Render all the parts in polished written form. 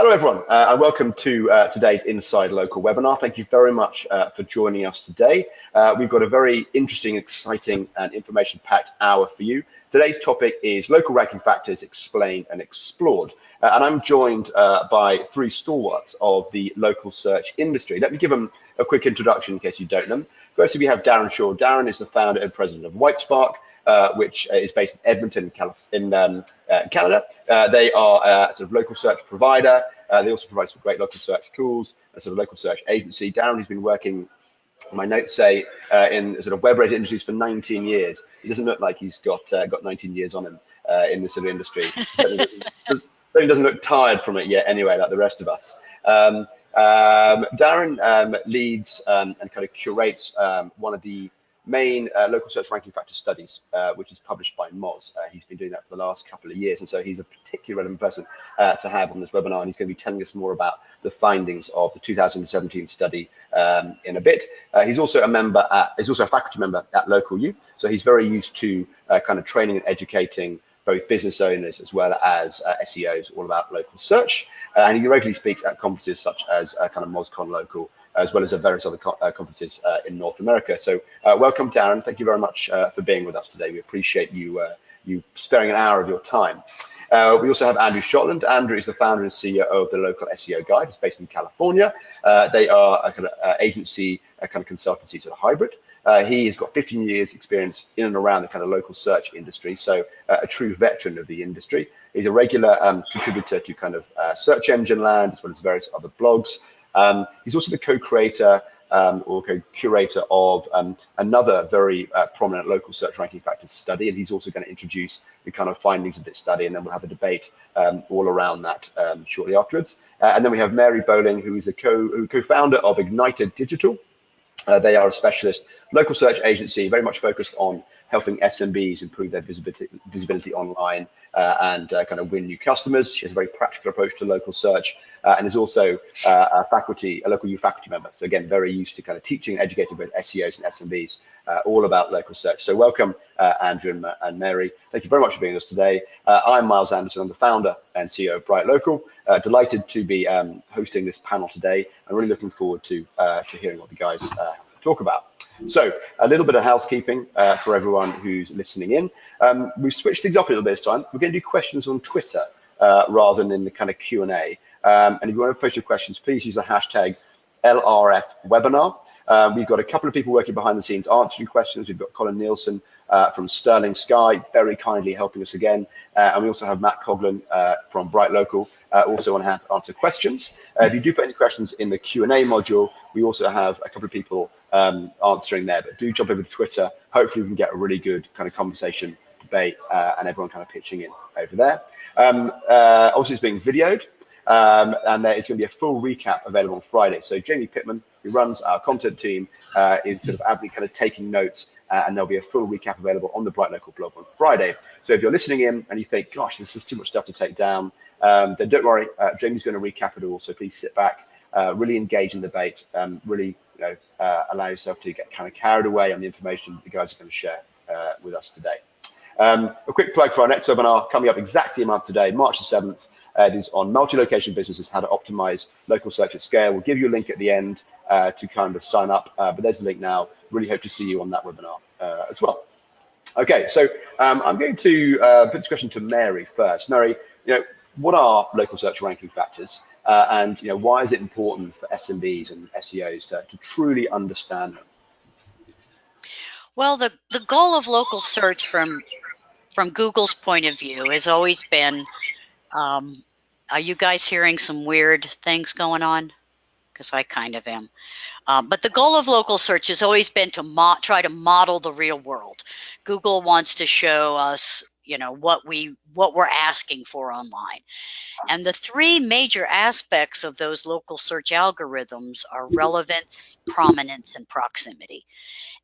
Hello, everyone, and welcome to today's InsideLocal webinar. Thank you very much for joining us today. We've got a very interesting, exciting, and information-packed hour for you. Today's topic is local ranking factors explained and explored. And I'm joined by three stalwarts of the local search industry. Let me give them a quick introduction in case you don't know them. Firstly, we have Darren Shaw. Darren is the founder and president of Whitespark, which is based in Edmonton, Canada. They are a sort of local search provider. They also provide some great local search tools, a sort of local search agency. Darren has been working, my notes say, in sort of web-related industries for 19 years. He doesn't look like he's got 19 years on him in this sort of industry. He doesn't look tired from it yet anyway, like the rest of us. Darren leads and kind of curates one of the main local search ranking factor studies, which is published by Myles. He's been doing that for the last couple of years, and so he's a particularly relevant person to have on this webinar, and he's going to be telling us more about the findings of the 2017 study in a bit. He's also a faculty member at Local U, so he's very used to kind of training and educating both business owners as well as SEOs all about local search, and he regularly speaks at conferences such as kind of MozCon Local, as well as at various other conferences in North America. So welcome, Darren. Thank you very much for being with us today. We appreciate you sparing an hour of your time. We also have Andrew Shotland. Andrew is the founder and CEO of the Local SEO Guide. It's based in California. They are a kind of agency, a kind of consultancy sort of hybrid. He has got 15 years experience in and around the kind of local search industry, so a true veteran of the industry. He's a regular contributor to kind of search engine land, as well as various other blogs. He's also the co-creator or co-curator of another very prominent local search ranking factors study, and he's also going to introduce the kind of findings of this study, and then we'll have a debate all around that shortly afterwards. And then we have Mary Bowling, who is the co-founder of Ignited Digital. They are a specialist local search agency, very much focused on helping SMBs improve their visibility online and kind of win new customers. She has a very practical approach to local search and is also a local U faculty member. So again, very used to kind of teaching and educating both SEOs and SMBs all about local search. So welcome, Andrew and Mary. Thank you very much for being with us today. I'm Myles Anderson. I'm the founder and CEO of BrightLocal. Delighted to be hosting this panel today. I'm really looking forward to hearing what the guys talk about. So a little bit of housekeeping for everyone who's listening in. We've switched things up a little bit this time. We're going to do questions on Twitter rather than in the kind of Q&A. And if you want to post your questions, please use the hashtag LRFwebinar. We've got a couple of people working behind the scenes answering questions. We've got Colin Nielsen from Sterling Sky, very kindly helping us again. And we also have Matt Coughlin from BrightLocal, also on hand to answer questions. If you do put any questions in the Q&A module, we also have a couple of people answering there, but do jump over to Twitter. Hopefully we can get a really good kind of conversation, debate, and everyone kind of pitching in over there. Obviously it's being videoed, and there is going to be a full recap available on Friday. So Jamie Pittman, who runs our content team, is sort of avidly kind of taking notes, and there'll be a full recap available on the BrightLocal blog on Friday. So if you're listening in and you think, gosh, this is too much stuff to take down, then don't worry, Jamie's going to recap it all. So please sit back, really engage in the debate, really allow yourself to get kind of carried away on the information the guys are going to share with us today. A quick plug for our next webinar coming up exactly a month today, March the 7th. It is on multi-location businesses, how to optimize local search at scale. We'll give you a link at the end to kind of sign up, but there's the link now. Really hope to see you on that webinar as well. Okay, so I'm going to put this question to Mary first. Mary, what are local search ranking factors? And why is it important for SMBs and SEOs to truly understand them? Well, the goal of local search from Google's point of view has always been, are you guys hearing some weird things going on? Because I kind of am. But the goal of local search has always been to try to model the real world. Google wants to show us what we're asking for online. And the three major aspects of those local search algorithms are relevance, prominence, and proximity.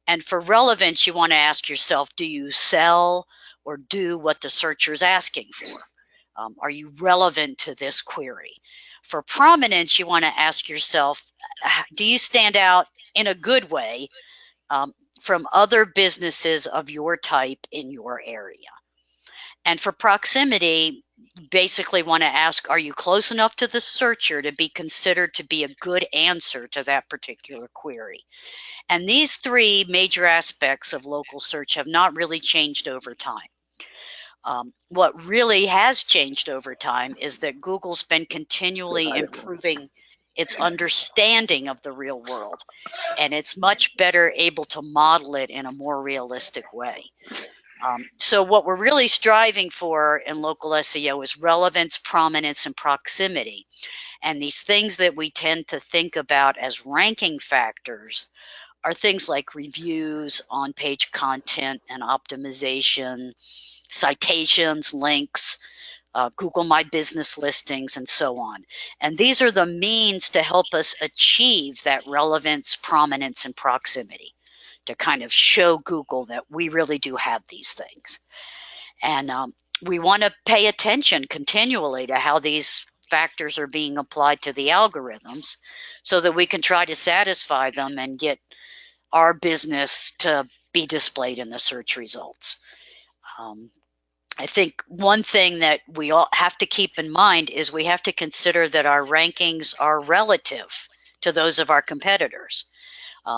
And for relevance, you want to ask yourself, do you sell or do what the searcher is asking for? Are you relevant to this query? For prominence, you want to ask yourself, do you stand out in a good way from other businesses of your type in your area? And for proximity, basically want to ask, are you close enough to the searcher to be considered to be a good answer to that particular query? And these three major aspects of local search have not really changed over time. What really has changed over time is that Google's been continually improving its understanding of the real world, and it's much better able to model it in a more realistic way. So what we're really striving for in local SEO is relevance, prominence, and proximity. And these things that we tend to think about as ranking factors are things like reviews, on-page content and optimization, citations, links, Google My Business listings, and so on. And these are the means to help us achieve that relevance, prominence, and proximity, to kind of show Google that we really do have these things. And we want to pay attention continually to how these factors are being applied to the algorithms so that we can try to satisfy them and get our business to be displayed in the search results. I think one thing that we all have to keep in mind is we have to consider that our rankings are relative to those of our competitors.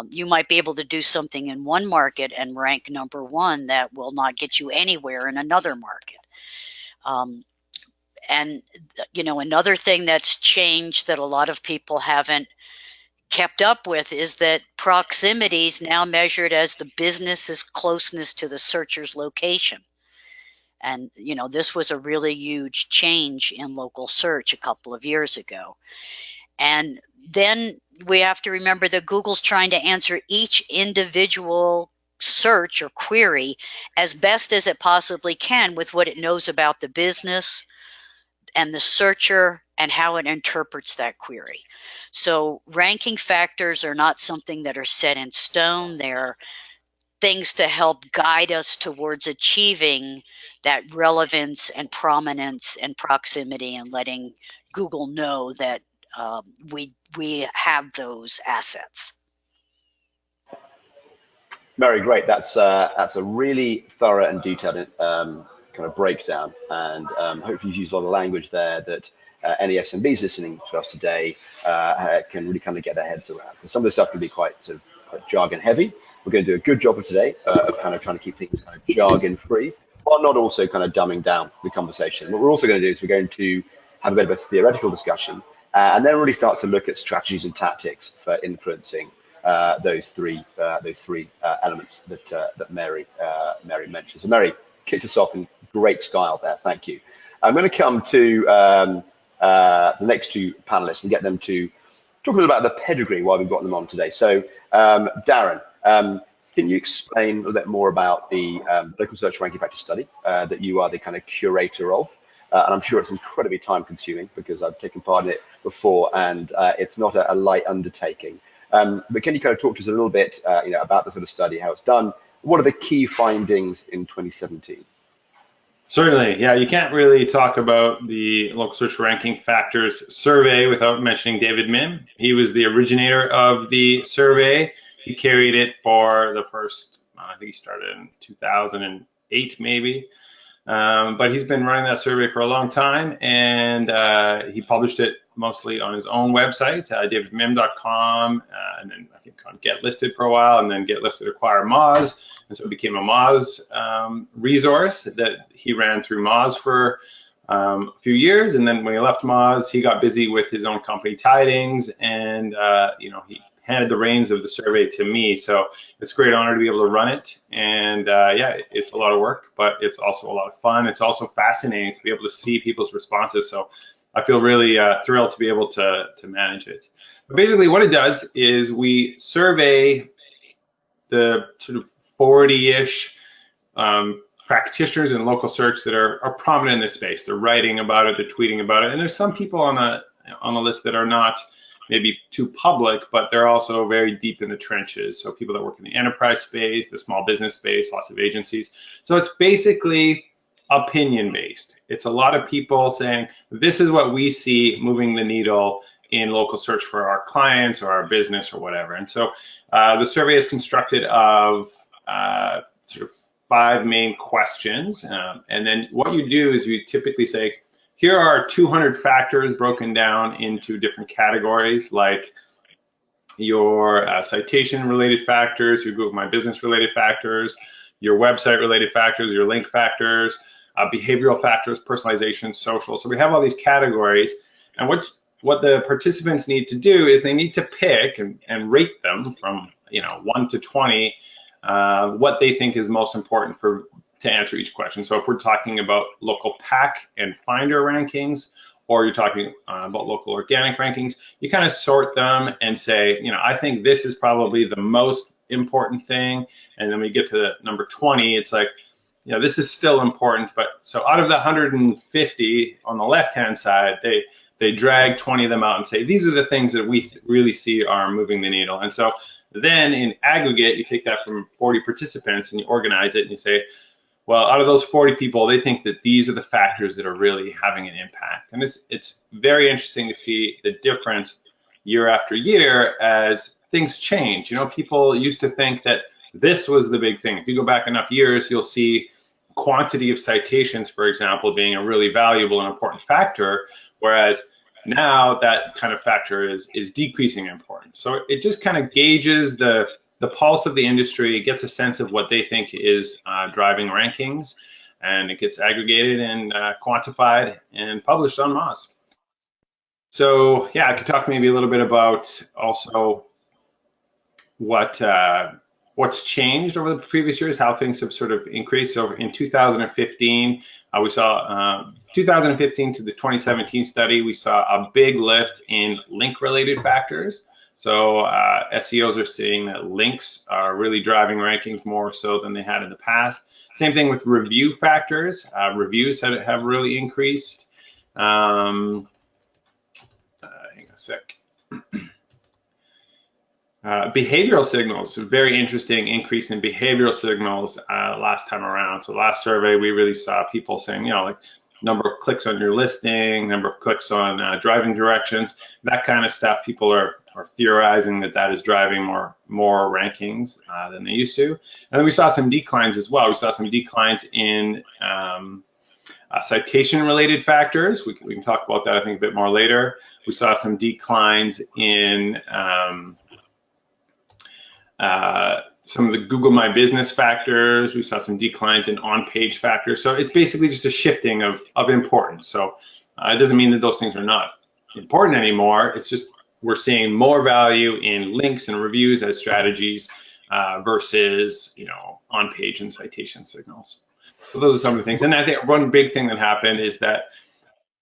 You might be able to do something in one market and rank number one that will not get you anywhere in another market. And you know, another thing that's changed that a lot of people haven't kept up with is that proximity is now measured as the business's closeness to the searcher's location. And you know, this was a really huge change in local search a couple of years ago. And then we have to remember that Google's trying to answer each individual search or query as best as it possibly can with what it knows about the business and the searcher and how it interprets that query. So ranking factors are not something that are set in stone. They're things to help guide us towards achieving that relevance and prominence and proximity and letting Google know that we have those assets. Mary, great. That's a really thorough and detailed kind of breakdown, and hopefully you've used a lot of language there that any SMBs listening to us today can really kind of get their heads around. Because some of the stuff can be quite sort of quite jargon heavy. We're going to do a good job of today of kind of trying to keep things kind of jargon free, while not also kind of dumbing down the conversation. What we're also going to do is we're going to have a bit of a theoretical discussion, and then really start to look at strategies and tactics for influencing those three elements that Mary mentioned. So Mary kicked us off in great style there. Thank you. I'm going to come to the next two panelists and get them to talk a little about the pedigree, why we've got them on today. So Darren, can you explain a little bit more about the local search ranking factor study that you are the kind of curator of? And I'm sure it's incredibly time consuming because I've taken part in it before, and it's not a light undertaking. But can you kind of talk to us a little bit about the sort of study, how it's done? What are the key findings in 2017? Certainly, yeah. You can't really talk about the local search ranking factors survey without mentioning David Mim. He was the originator of the survey. He carried it for the first, I think he started in 2008 maybe. But he's been running that survey for a long time, and he published it mostly on his own website, davidmim.com, and then I think on Get Listed for a while, and then Get Listed acquired Moz, and so it became a Moz resource that he ran through Moz for a few years, and then when he left Moz, he got busy with his own company Tidings, and he handed the reins of the survey to me. So it's a great honor to be able to run it. And yeah, it's a lot of work, but it's also a lot of fun. It's also fascinating to be able to see people's responses. So I feel really thrilled to be able to manage it. But basically what it does is we survey the sort of 40-ish practitioners in local search that are prominent in this space. They're writing about it, they're tweeting about it. And there's some people on the list that are not maybe too public, but they're also very deep in the trenches. So people that work in the enterprise space, the small business space, lots of agencies. So it's basically opinion-based. It's a lot of people saying, this is what we see moving the needle in local search for our clients or our business or whatever. And so the survey is constructed of sort of 5 main questions. And then what you do is you typically say, here are 200 factors broken down into different categories, like your citation-related factors, your Google My Business-related factors, your website-related factors, your link factors, behavioral factors, personalization, social. So we have all these categories, and what the participants need to do is they need to pick and rate them from 1 to 20 what they think is most important to answer each question. So if we're talking about local pack and finder rankings, or you're talking about local organic rankings, you kind of sort them and say, I think this is probably the most important thing. And then we get to number 20, it's like, this is still important, but so out of the 150 on the left-hand side, they drag 20 of them out and say, these are the things that we really see are moving the needle. And so then in aggregate, you take that from 40 participants and you organize it and you say, well, out of those 40 people, they think that these are the factors that are really having an impact. And it's very interesting to see the difference year after year as things change. People used to think that this was the big thing. If you go back enough years, you'll see quantity of citations, for example, being a really valuable and important factor, whereas now that kind of factor is decreasing in importance. So it just kind of gauges the pulse of the industry, gets a sense of what they think is driving rankings, and it gets aggregated and quantified and published on Moz. So yeah, I could talk maybe a little bit about also what's changed over the previous years, how things have sort of increased. So in 2015, we saw 2015 to the 2017 study, we saw a big lift in link-related factors. So SEOs are seeing that links are really driving rankings more so than they had in the past. Same thing with review factors. Reviews have really increased. Hang on a sec. Behavioral signals, a very interesting increase in behavioral signals last time around. So last survey, we really saw people saying, like number of clicks on your listing, number of clicks on driving directions, that kind of stuff. People are theorizing that is driving more rankings than they used to. And then we saw some declines as well. We saw some declines in citation-related factors. We can talk about that, I think, a bit more later. We saw some declines in some of the Google My Business factors. We saw some declines in on-page factors. So it's basically just a shifting of importance. So it doesn't mean that those things are not important anymore. It's just we're seeing more value in links and reviews as strategies versus on-page and citation signals. So those are some of the things. And I think one big thing that happened is that,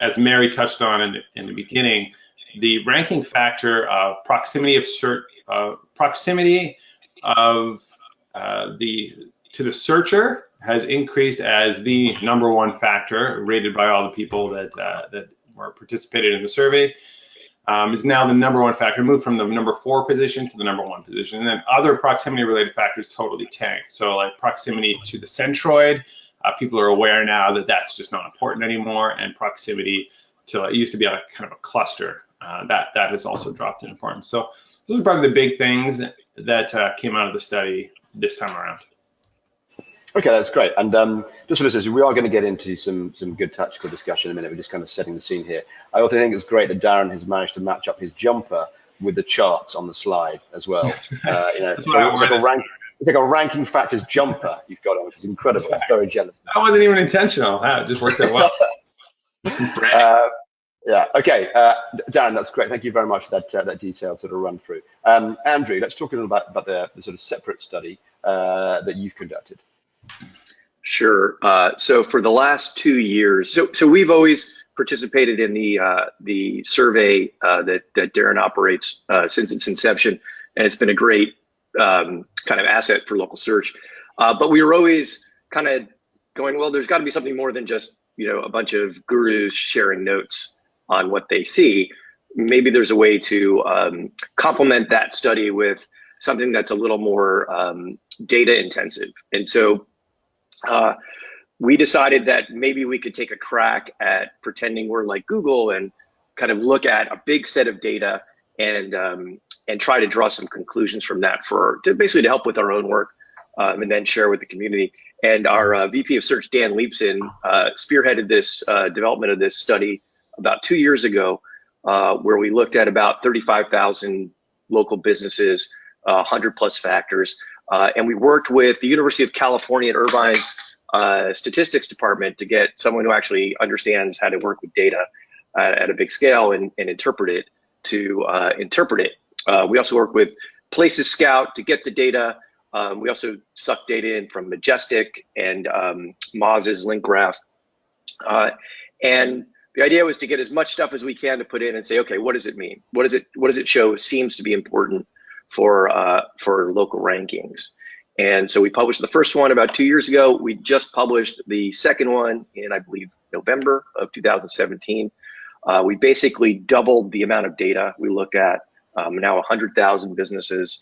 as Mary touched on in the beginning, the ranking factor of proximity to the searcher has increased as the #1 factor rated by all the people that were participated in the survey. It's now the #1 factor, moved from the #4 position to the #1 position. And then other proximity-related factors totally tanked. So like proximity to the centroid, people are aware now that that's just not important anymore. And proximity to, it used to be a kind of a cluster, that has also dropped in importance. So those are probably the big things that came out of the study this time around. Okay, that's great. And just for listeners, we are going to get into some good tactical discussion in a minute. We're just kind of setting the scene here. I also think it's great that Darren has managed to match up his jumper with the charts on the slide as well. It's like a ranking factors jumper you've got on, which is incredible. I'm very jealous. That wasn't even intentional. It just worked out well. Yeah. Okay, Darren, that's great. Thank you very much for that detailed sort of run through. Andrew, let's talk a little bit about the sort of separate study that you've conducted. Sure. So for the last 2 years, so we've always participated in the survey that Darren operates since its inception, and it's been a great kind of asset for local search. But we were always kind of going, well, there's got to be something more than just a bunch of gurus sharing notes on what they see. Maybe there's a way to complement that study with something that's a little more data intensive. And so we decided that maybe we could take a crack at pretending we're like Google and kind of look at a big set of data and try to draw some conclusions from that to basically help with our own work and then share with the community. And our VP of Search, Dan Leapson, spearheaded this development of this study about 2 years ago, where we looked at about 35,000 local businesses, 100 plus factors. And we worked with the University of California at Irvine's statistics department to get someone who actually understands how to work with data at a big scale and interpret it to interpret it. We also work with Places Scout to get the data. We also suck data in from Majestic and Moz's link graph. And the idea was to get as much stuff as we can to put in and say, okay, what does it mean? What does it show seems to be important for local rankings? And so we published the first one about 2 years ago. We just published the second one in, I believe, November of 2017. We basically doubled the amount of data we look at. Now 100,000 businesses,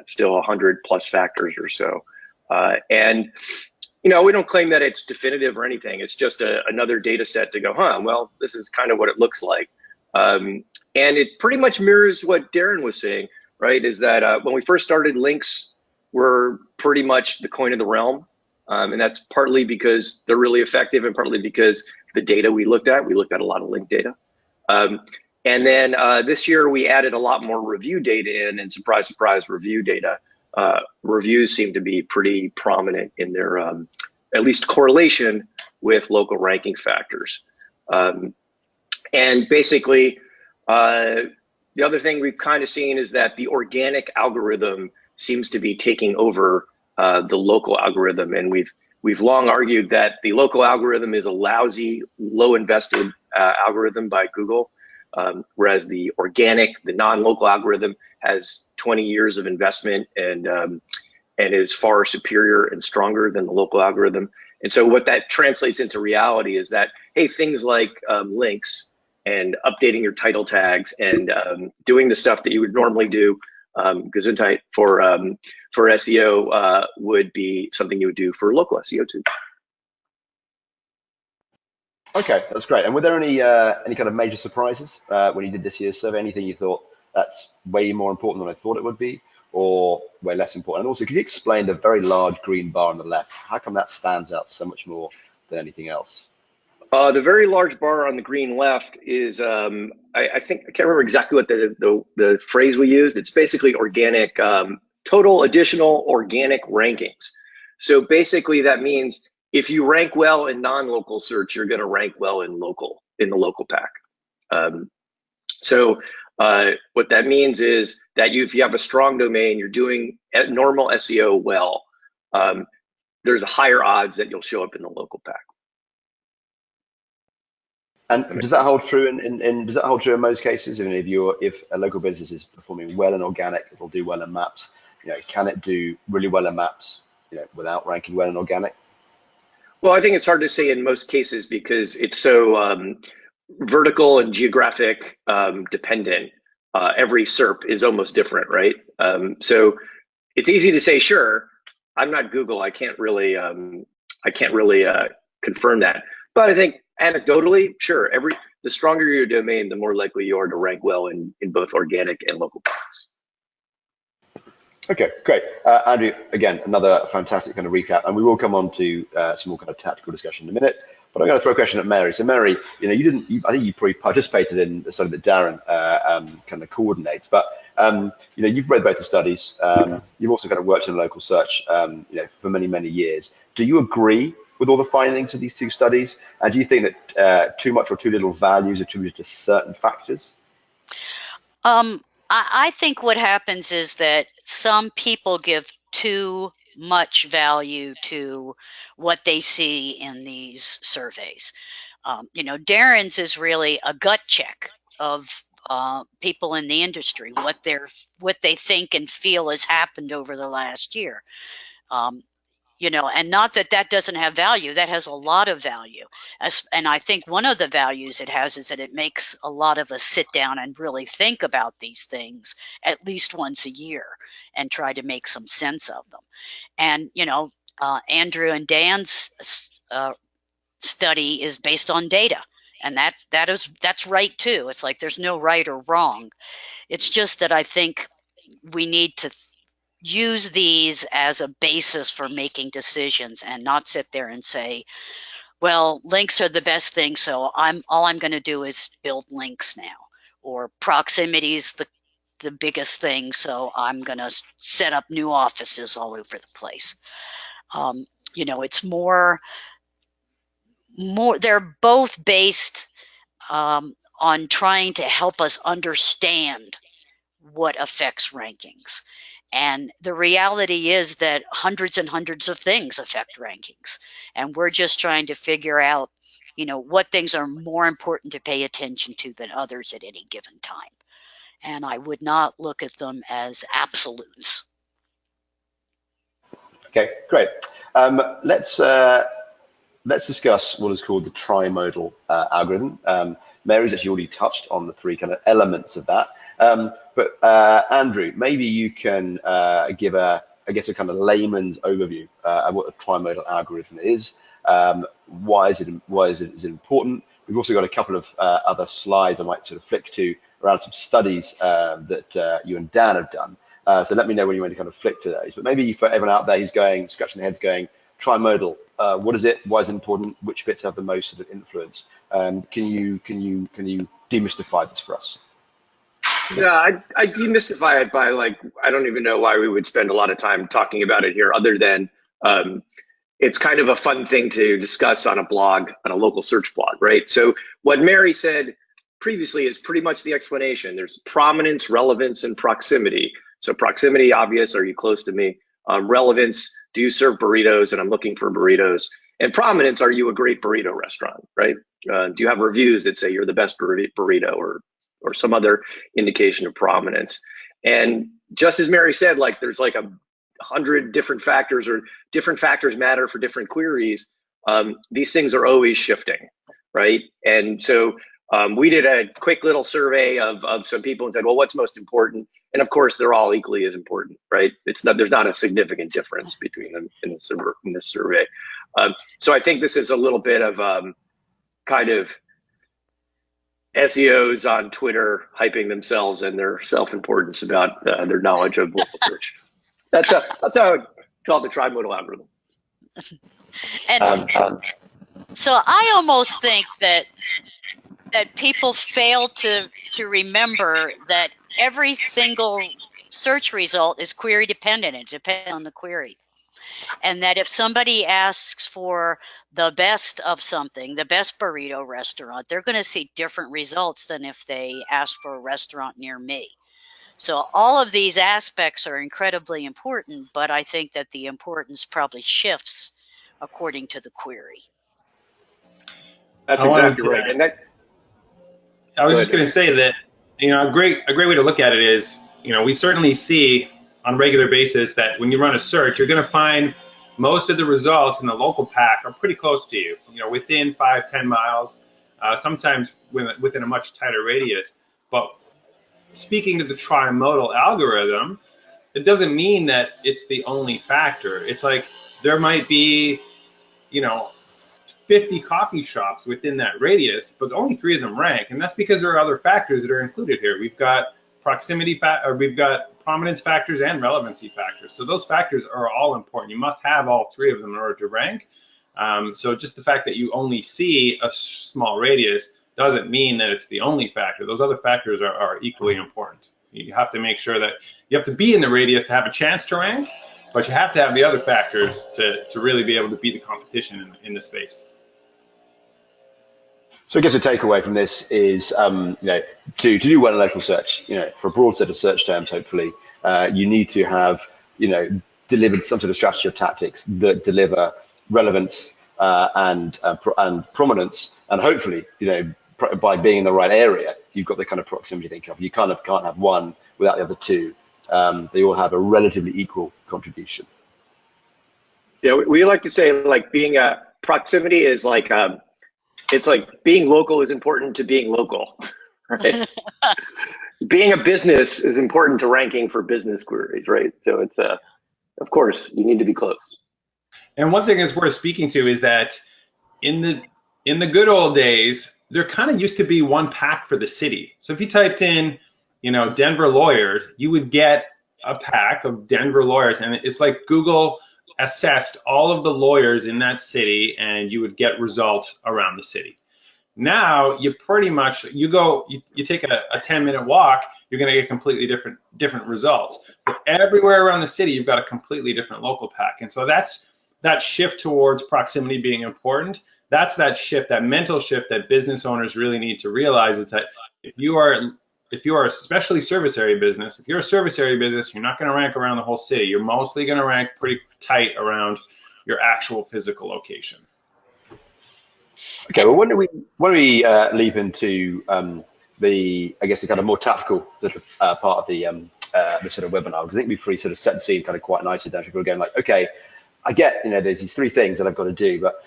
still 100 plus factors or so. And we don't claim that it's definitive or anything. It's just another data set to go, well, this is kind of what it looks like. And it pretty much mirrors what Darren was saying, right? Is that when we first started, links were pretty much the coin of the realm. And that's partly because they're really effective and partly because the data we looked at a lot of link data. And then this year we added a lot more review data in, and surprise, surprise, review data. Reviews seem to be pretty prominent in their at least correlation with local ranking factors. And basically, the other thing we've kind of seen is that the organic algorithm seems to be taking over the local algorithm. And we've long argued that the local algorithm is a lousy, low invested algorithm by Google. Whereas the non-local algorithm has 20 years of investment and is far superior and stronger than the local algorithm. And so what that translates into reality is that, hey, things like links and updating your title tags and doing the stuff that you would normally do, Gesundheit for SEO would be something you would do for local SEO too. Okay, that's great. And were there any kind of major surprises when you did this year's survey? Anything you thought that's way more important than I thought it would be, or way less important? And also, could you explain the very large green bar on the left? How come that stands out so much more than anything else? The very large bar on the green left is, I think, I can't remember exactly what the phrase we used. It's basically organic, total additional organic rankings. So basically that means if you rank well in non-local search, you're going to rank well in the local pack. So what that means is that if you have a strong domain, you're doing normal SEO well, there's a higher odds that you'll show up in the local pack. And does that hold true does that hold true in most cases? I mean, if a local business is performing well in organic, it'll do well in maps. Can it do really well in maps, without ranking well in organic? Well, I think it's hard to say in most cases because it's so vertical and geographic dependent. Every SERP is almost different, right? So it's easy to say, sure, I'm not Google. I can't really confirm that. But I think anecdotally, sure, the stronger your domain, the more likely you are to rank well in both organic and local packs. Okay, great. Andrew, again, another fantastic kind of recap, and we will come on to some more kind of tactical discussion in a minute, but I'm going to throw a question at Mary. So Mary, I think you probably participated in the study that Darren kind of coordinates, but you've read both the studies. You've also kind of worked in local search, for many, many years. Do you agree with all the findings of these two studies? And do you think that too much or too little value is attributed to certain factors? I think what happens is that some people give too much value to what they see in these surveys. Darren's is really a gut check of people in the industry, what they think and feel has happened over the last year. And not that doesn't have value. That has a lot of value. And I think one of the values it has is that it makes a lot of us sit down and really think about these things at least once a year and try to make some sense of them. And, Andrew and Dan's study is based on data. And that's right too. It's like there's no right or wrong. It's just that I think we need to use these as a basis for making decisions and not sit there and say, well, links are the best thing, so all I'm going to do is build links now, or proximity is the biggest thing, so I'm going to set up new offices all over the place. You know, it's more they're both based on trying to help us understand what affects rankings. And the reality is that hundreds and hundreds of things affect rankings. And we're just trying to figure out, you know, what things are more important to pay attention to than others at any given time. And I would not look at them as absolutes. Okay, great. Let's discuss what is called the Trimodal algorithm. Mary's actually already touched on the three kind of elements of that. But Andrew, maybe you can give a kind of layman's overview of what the Trimodal algorithm is. Why is it important? We've also got a couple of other slides I might sort of flick to around some studies that you and Dan have done. So let me know when you want to kind of flick to those. But maybe for everyone out there who's scratching their heads going, Trimodal, what is it? Why is it important? Which bits have the most sort of influence? Can you demystify this for us? Yeah, I demystify it by, like, I don't even know why we would spend a lot of time talking about it here, other than it's kind of a fun thing to discuss on a blog, on a local search blog, right? So what Mary said previously is pretty much the explanation. There's prominence, relevance, and proximity. So proximity, obvious, are you close to me? Relevance, do you serve burritos and I'm looking for burritos? And prominence, are you a great burrito restaurant, right? Do you have reviews that say you're the best burrito, or some other indication of prominence? And just as Mary said, like, there's like 100 different factors, or different factors matter for different queries. These things are always shifting, right? And so we did a quick little survey of some people and said, well, what's most important? And of course, they're all equally as important, right? There's not a significant difference between them in this survey. So I think this is a little bit of kind of SEOs on Twitter hyping themselves and their self-importance about their knowledge of local search. That's how I call the Trimodal algorithm. And so I almost think that people fail to remember that every single search result is query dependent. It depends on the query. And that if somebody asks for the best of something, the best burrito restaurant, they're going to see different results than if they ask for a restaurant near me. So all of these aspects are incredibly important, but I think that the importance probably shifts according to the query. That's exactly right. And I was just going to say that, you know, a great way to look at it is, you know, we certainly see on a regular basis that when you run a search, you're going to find most of the results in the local pack are pretty close to you, you know, within 5-10 miles, sometimes within a much tighter radius. But speaking to the Trimodal algorithm, it doesn't mean that it's the only factor. It's like there might be, you know, 50 coffee shops within that radius, but only 3 of them rank, and that's because there are other factors that are included here. We've got we've got prominence factors and relevancy factors. So those factors are all important. You must have all 3 of them in order to rank. So just the fact that you only see a small radius doesn't mean that it's the only factor. Those other factors are equally important. You have to make sure that you have to be in the radius to have a chance to rank, but you have to have the other factors to really be able to beat the competition in the space. So I guess a takeaway from this is, you know, to do well in local search, you know, for a broad set of search terms, hopefully, you need to have, you know, delivered some sort of strategy or tactics that deliver relevance and prominence, and hopefully, you know, by being in the right area, you've got the kind of proximity to think of. You kind of can't have one without the other 2. They all have a relatively equal contribution. Yeah, we like to say, like, being a proximity is like it's like being local is important to being local, right? Being a business is important to ranking for business queries, right? So it's of course you need to be close. And one thing that's worth speaking to is that in the good old days, there kind of used to be one pack for the city. So if you typed in, you know, Denver lawyer, you would get a pack of Denver lawyers, and it's like Google assessed all of the lawyers in that city, and you would get results around the city. Now you pretty much you take a 10-minute walk, you're going to get completely different results. So everywhere around the city, you've got a completely different local pack, and so that's that shift towards proximity being important. That's that shift, that mental shift that business owners really need to realize, is that if you are especially service area business, if you're a service area business, you're not going to rank around the whole city. You're mostly going to rank pretty tight around your actual physical location. Okay, well, why don't we leap into the kind of more tactical part of the sort of webinar, because I think we've really sort of set the scene kind of quite nicely there. People are going like, okay, I get, there's these 3 things that I've got to do, but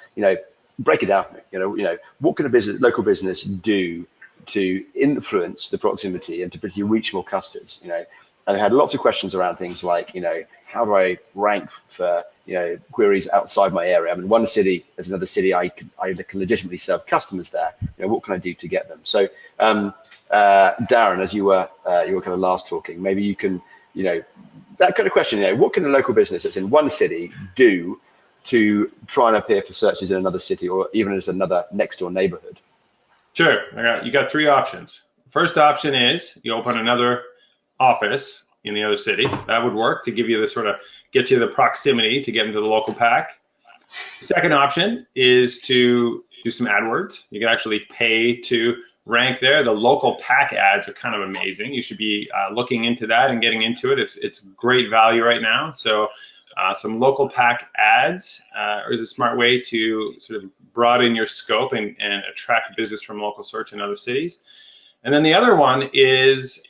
break it down for me. What can a local business do to influence the proximity and to pretty reach more customers? And I had lots of questions around things like, how do I rank for queries outside my area? I mean, one city is another city I can legitimately serve customers there. What can I do to get them? So, Darren, as you were kind of last talking, maybe you can, that kind of question. What can a local business that's in one city do to try and appear for searches in another city, or even as another next door neighborhood? Sure, you got 3 options. First option is you open another office in the other city. That would work to give you the sort of get you the proximity to get into the local pack. The second option is to do some AdWords. You can actually pay to rank there. The local pack ads are kind of amazing. You should be looking into that and getting into it. It's great value right now. So some local pack ads is a smart way to sort of broaden your scope and attract business from local search in other cities. And then the other one is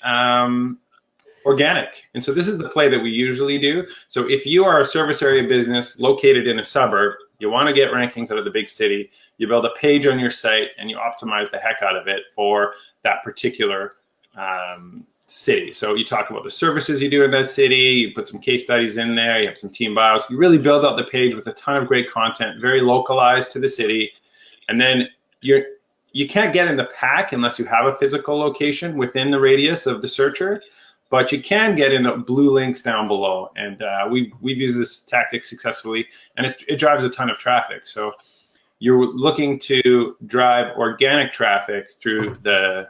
organic. And so this is the play that we usually do. So if you are a service area business located in a suburb, you want to get rankings out of the big city, you build a page on your site and you optimize the heck out of it for that particular city. So you talk about the services you do in that city, you put some case studies in there, you have some team bios, you really build out the page with a ton of great content, very localized to the city. And then you can't get in the pack unless you have a physical location within the radius of the searcher, but you can get in the blue links down below. And we've used this tactic successfully, and it drives a ton of traffic. So you're looking to drive organic traffic through the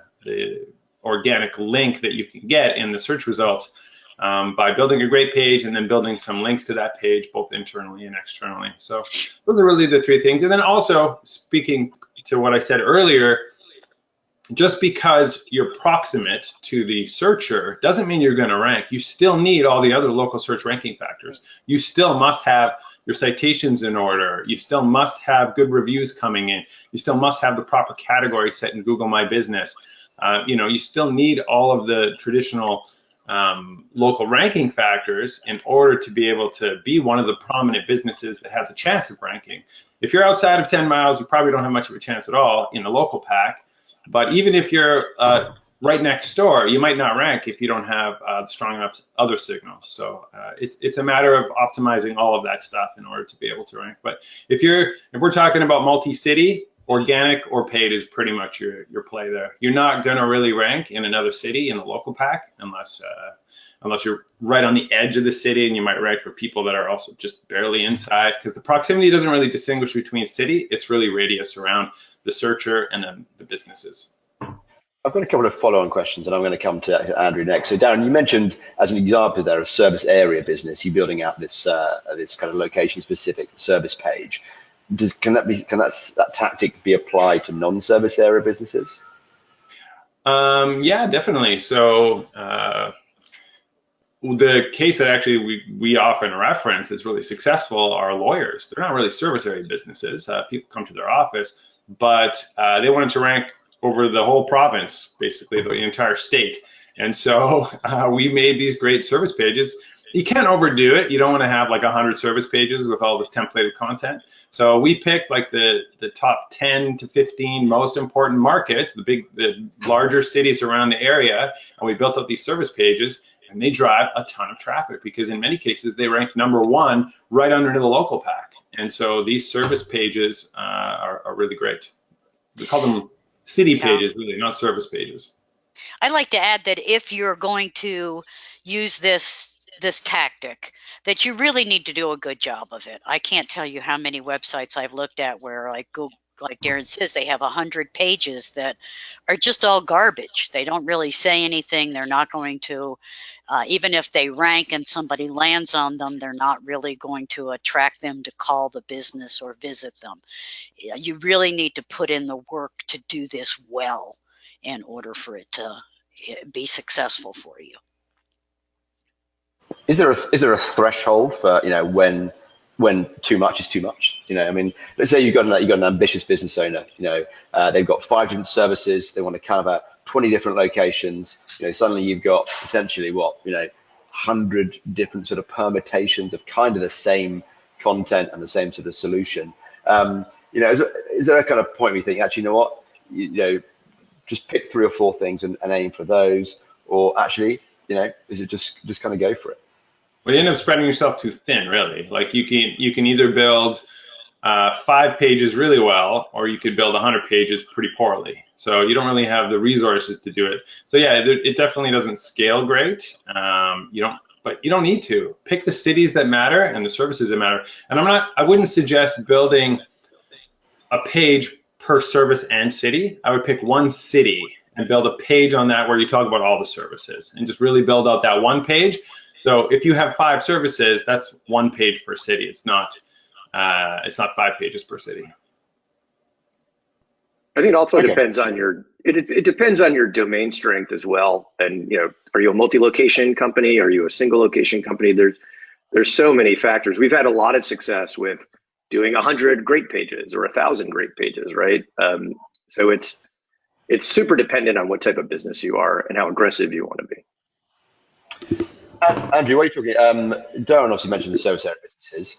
organic link that you can get in the search results by building a great page and then building some links to that page, both internally and externally. So those are really the 3 things. And then also, speaking to what I said earlier, just because you're proximate to the searcher doesn't mean you're going to rank. You still need all the other local search ranking factors. You still must have your citations in order. You still must have good reviews coming in. You still must have the proper category set in Google My Business. You still need all of the traditional local ranking factors in order to be able to be one of the prominent businesses that has a chance of ranking. If you're outside of 10 miles, you probably don't have much of a chance at all in the local pack. But even if you're right next door, you might not rank if you don't have strong enough other signals. So it's a matter of optimizing all of that stuff in order to be able to rank. But if we're talking about multi-city, organic or paid is pretty much your play there. You're not going to really rank in another city in the local pack unless you're right on the edge of the city, and you might rank for people that are also just barely inside, because the proximity doesn't really distinguish between city. It's really radius around the searcher and then the businesses. I've got a couple of follow-on questions, and I'm going to come to Andrew next. So, Darren, you mentioned as an example there a service area business. You're building out this kind of location-specific service page. Can that tactic be applied to non-service area businesses? Yeah, definitely. So the case that actually we often reference is really successful are lawyers. They're not really service area businesses. People come to their office, but they wanted to rank over the whole province, basically the entire state. And so we made these great service pages. You can't overdo it. You don't want to have like 100 service pages with all this templated content. So we picked like the top 10 to 15 most important markets, the larger cities around the area, and we built out these service pages, and they drive a ton of traffic because in many cases they rank #1 right under the local pack. And so these service pages are really great. We call them city pages, really, not service pages. I'd like to add that if you're going to use this this tactic that you really need to do a good job of it. I can't tell you how many websites I've looked at where, like Darren says, they have 100 pages that are just all garbage. They don't really say anything. They're not going to, even if they rank and somebody lands on them, they're not really going to attract them to call the business or visit them. You really need to put in the work to do this well in order for it to be successful for you. Is there a threshold for when too much is too much? I mean, let's say you've got an ambitious business owner. They've got 5 different services. They want to cover 20 different locations. Suddenly you've got potentially 100 different sort of permutations of kind of the same content and the same sort of solution. Is there a kind of point where you think, actually, just pick 3 or 4 things and aim for those, or actually, is it just kind of go for it? Well, you end up spreading yourself too thin, really. Like you can either build 5 pages really well, or you could build 100 pages pretty poorly. So you don't really have the resources to do it. So yeah, it definitely doesn't scale great. But you don't need to. Pick the cities that matter and the services that matter. And I wouldn't suggest building a page per service and city. I would pick one city and build a page on that where you talk about all the services and just really build out that one page. So if you have 5 services, that's 1 page per city. It's not 5 pages per city. I think it also depends on it depends on your domain strength as well. And are you a multi-location company? Are you a single location company? There's so many factors. We've had a lot of success with doing 100 great pages or 1,000 great pages, right? So it's super dependent on what type of business you are and how aggressive you want to be. Andrew, what are you talking? Darren obviously mentioned the service area businesses.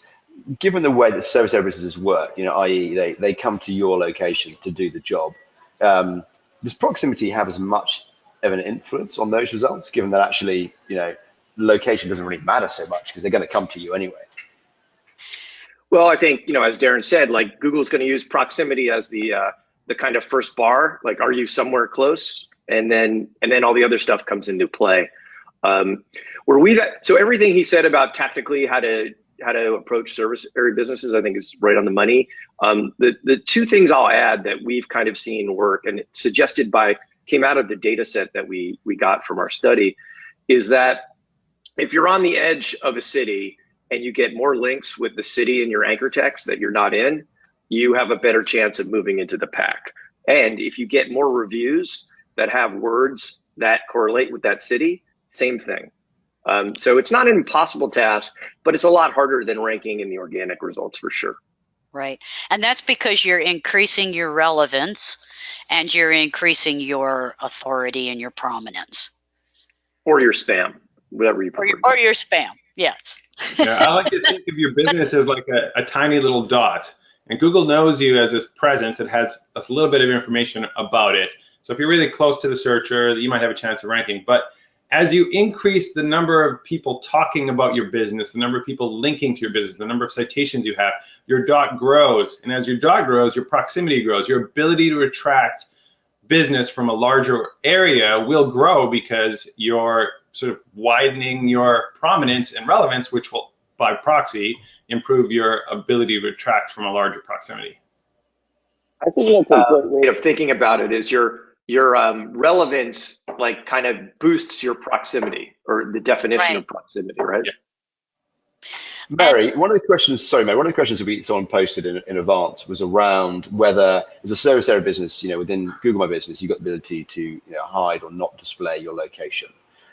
Given the way that service area businesses work, i.e. they come to your location to do the job, does proximity have as much of an influence on those results, given that actually, location doesn't really matter so much because they're going to come to you anyway? Well, I think, as Darren said, like Google's going to use proximity as the kind of first bar, like, are you somewhere close? And then all the other stuff comes into play. So everything he said about tactically how to approach service area businesses, I think is right on the money. The 2 things I'll add that we've kind of seen work, and it came out of the data set that we got from our study, is that if you're on the edge of a city and you get more links with the city in your anchor text that you're not in, you have a better chance of moving into the pack. And if you get more reviews that have words that correlate with that city, same thing. So it's not an impossible task, but it's a lot harder than ranking in the organic results for sure. Right. And that's because you're increasing your relevance and you're increasing your authority and your prominence. Or your spam, whatever you prefer. Or your spam, yes. Yeah, I like to think of your business as like a tiny little dot. And Google knows you as this presence. It has a little bit of information about it. So if you're really close to the searcher, you might have a chance of ranking. But as you increase the number of people talking about your business, the number of people linking to your business, the number of citations you have, your dot grows. And as your dot grows, your proximity grows. Your ability to attract business from a larger area will grow because you're sort of widening your prominence and relevance, which will, by proxy, improve your ability to attract from a larger proximity. I think that's a great way of thinking about it is your relevance like kind of boosts your proximity or the definition of proximity, right? Yeah. Mary, one of the questions that someone posted in advance was around whether, as a service area business, within Google My Business, you've got the ability to hide or not display your location.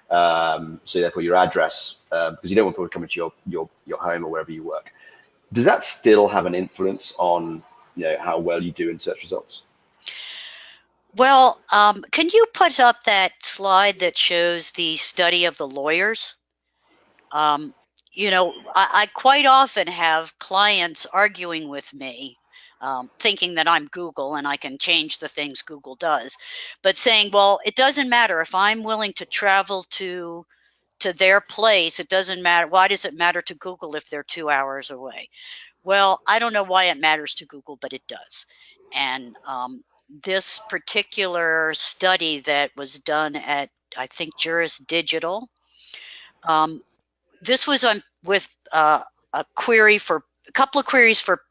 So therefore your address, because you don't want people to come into your home or wherever you work. Does that still have an influence on how well you do in search results? Well, can you put up that slide that shows the study of the lawyers? I quite often have clients arguing with me, thinking that I'm Google and I can change the things Google does, but saying, well, it doesn't matter if I'm willing to travel to their place. It doesn't matter. Why does it matter to Google if they're 2 hours away? Well, I don't know why it matters to Google, but it does. And this particular study that was done at, I think, Juris Digital, this was on with a couple of queries for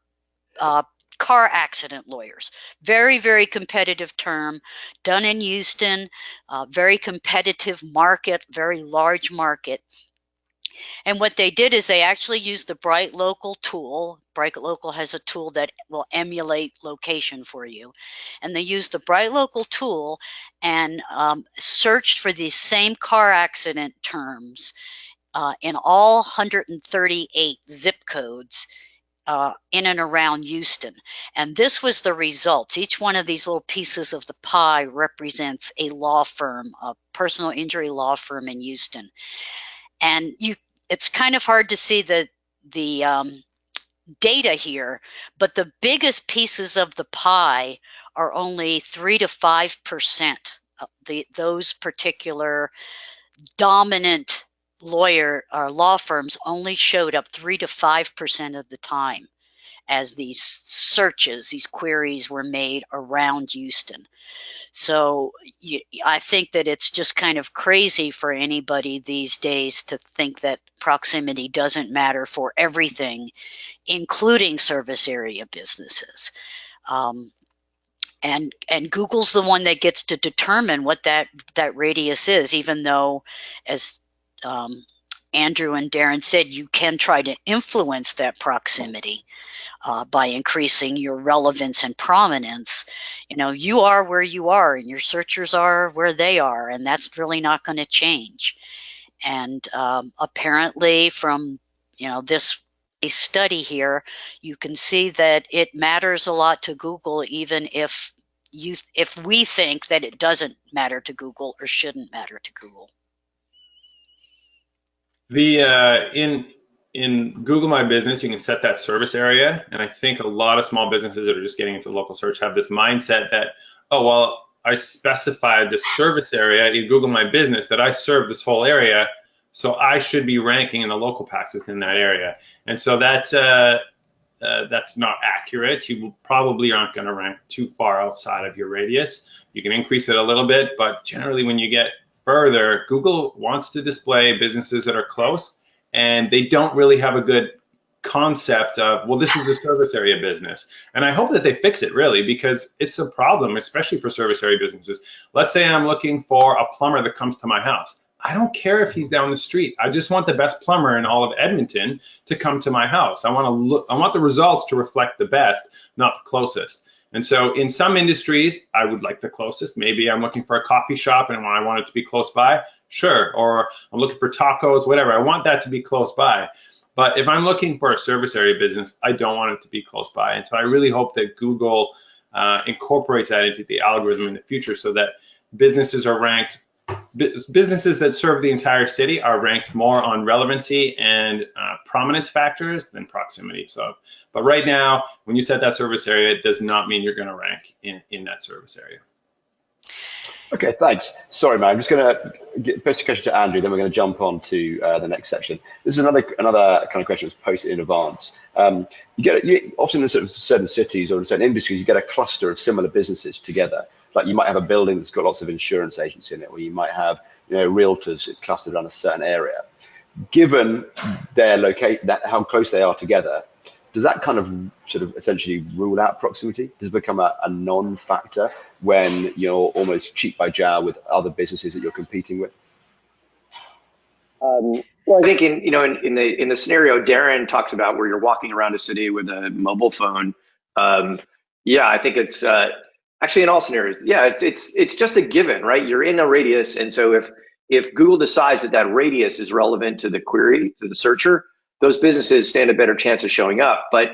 car accident lawyers. Very, very competitive term, done in Houston, very competitive market, very large market. And what they did is they actually used the BrightLocal tool. BrightLocal has a tool that will emulate location for you. And they used the BrightLocal tool and searched for these same car accident terms in all 138 zip codes in and around Houston. And this was the results. Each one of these little pieces of the pie represents a law firm, a personal injury law firm in Houston. And it's kind of hard to see the data here, but the biggest pieces of the pie are only 3 to 5%. Those particular dominant lawyer or law firms only showed up 3 to 5% of the time as these searches, these queries were made around Houston. So I think that it's just kind of crazy for anybody these days to think that proximity doesn't matter for everything, including service area businesses. And Google's the one that gets to determine what that radius is, even though, as Andrew and Darren said, you can try to influence that proximity by increasing your relevance and prominence. You know, you are where you are and your searchers are where they are, and that's really not going to change. And apparently from, you know, this study here, you can see that it matters a lot to Google, even if we think that it doesn't matter to Google or shouldn't matter to Google. In Google My Business, you can set that service area, and I think a lot of small businesses that are just getting into local search have this mindset that, oh, well, I specified the service area in Google My Business that I serve this whole area, so I should be ranking in the local packs within that area. And so that's not accurate. You probably aren't going to rank too far outside of your radius. You can increase it a little bit, but generally when you get further, Google wants to display businesses that are close, and they don't really have a good concept of, well, this is a service area business. And I hope that they fix it, really, because it's a problem, especially for service area businesses. Let's say I'm looking for a plumber that comes to my house. I don't care if he's down the street. I just want the best plumber in all of Edmonton to come to my house. I want the results to reflect the best, not the closest. And so in some industries, I would like the closest. Maybe I'm looking for a coffee shop and I want it to be close by. Sure. Or I'm looking for tacos, whatever. I want that to be close by. But if I'm looking for a service area business, I don't want it to be close by. And so I really hope that Google incorporates that into the algorithm in the future so that businesses are ranked. Businesses that serve the entire city are ranked more on relevancy and prominence factors than proximity. So, but right now, when you set that service area, it does not mean you're going to rank in that service area. Okay, thanks. Sorry, man. I'm just going to post a question to Andrew, then we're going to jump on to the next section. This is another kind of question that's posted in advance. You often in certain cities or in certain industries, you get a cluster of similar businesses together. Like you might have a building that's got lots of insurance agents in it, or you might have, you know, realtors clustered around a certain area. Given their how close they are together, does that kind of sort of essentially rule out proximity? Does it become a non-factor when you're almost cheek by jowl with other businesses that you're competing with? Well, I think in the scenario Darren talks about where you're walking around a city with a mobile phone, yeah, I think it's actually in all scenarios, yeah, it's just a given, right? You're in a radius, and so if Google decides that radius is relevant to the query, to the searcher, those businesses stand a better chance of showing up. But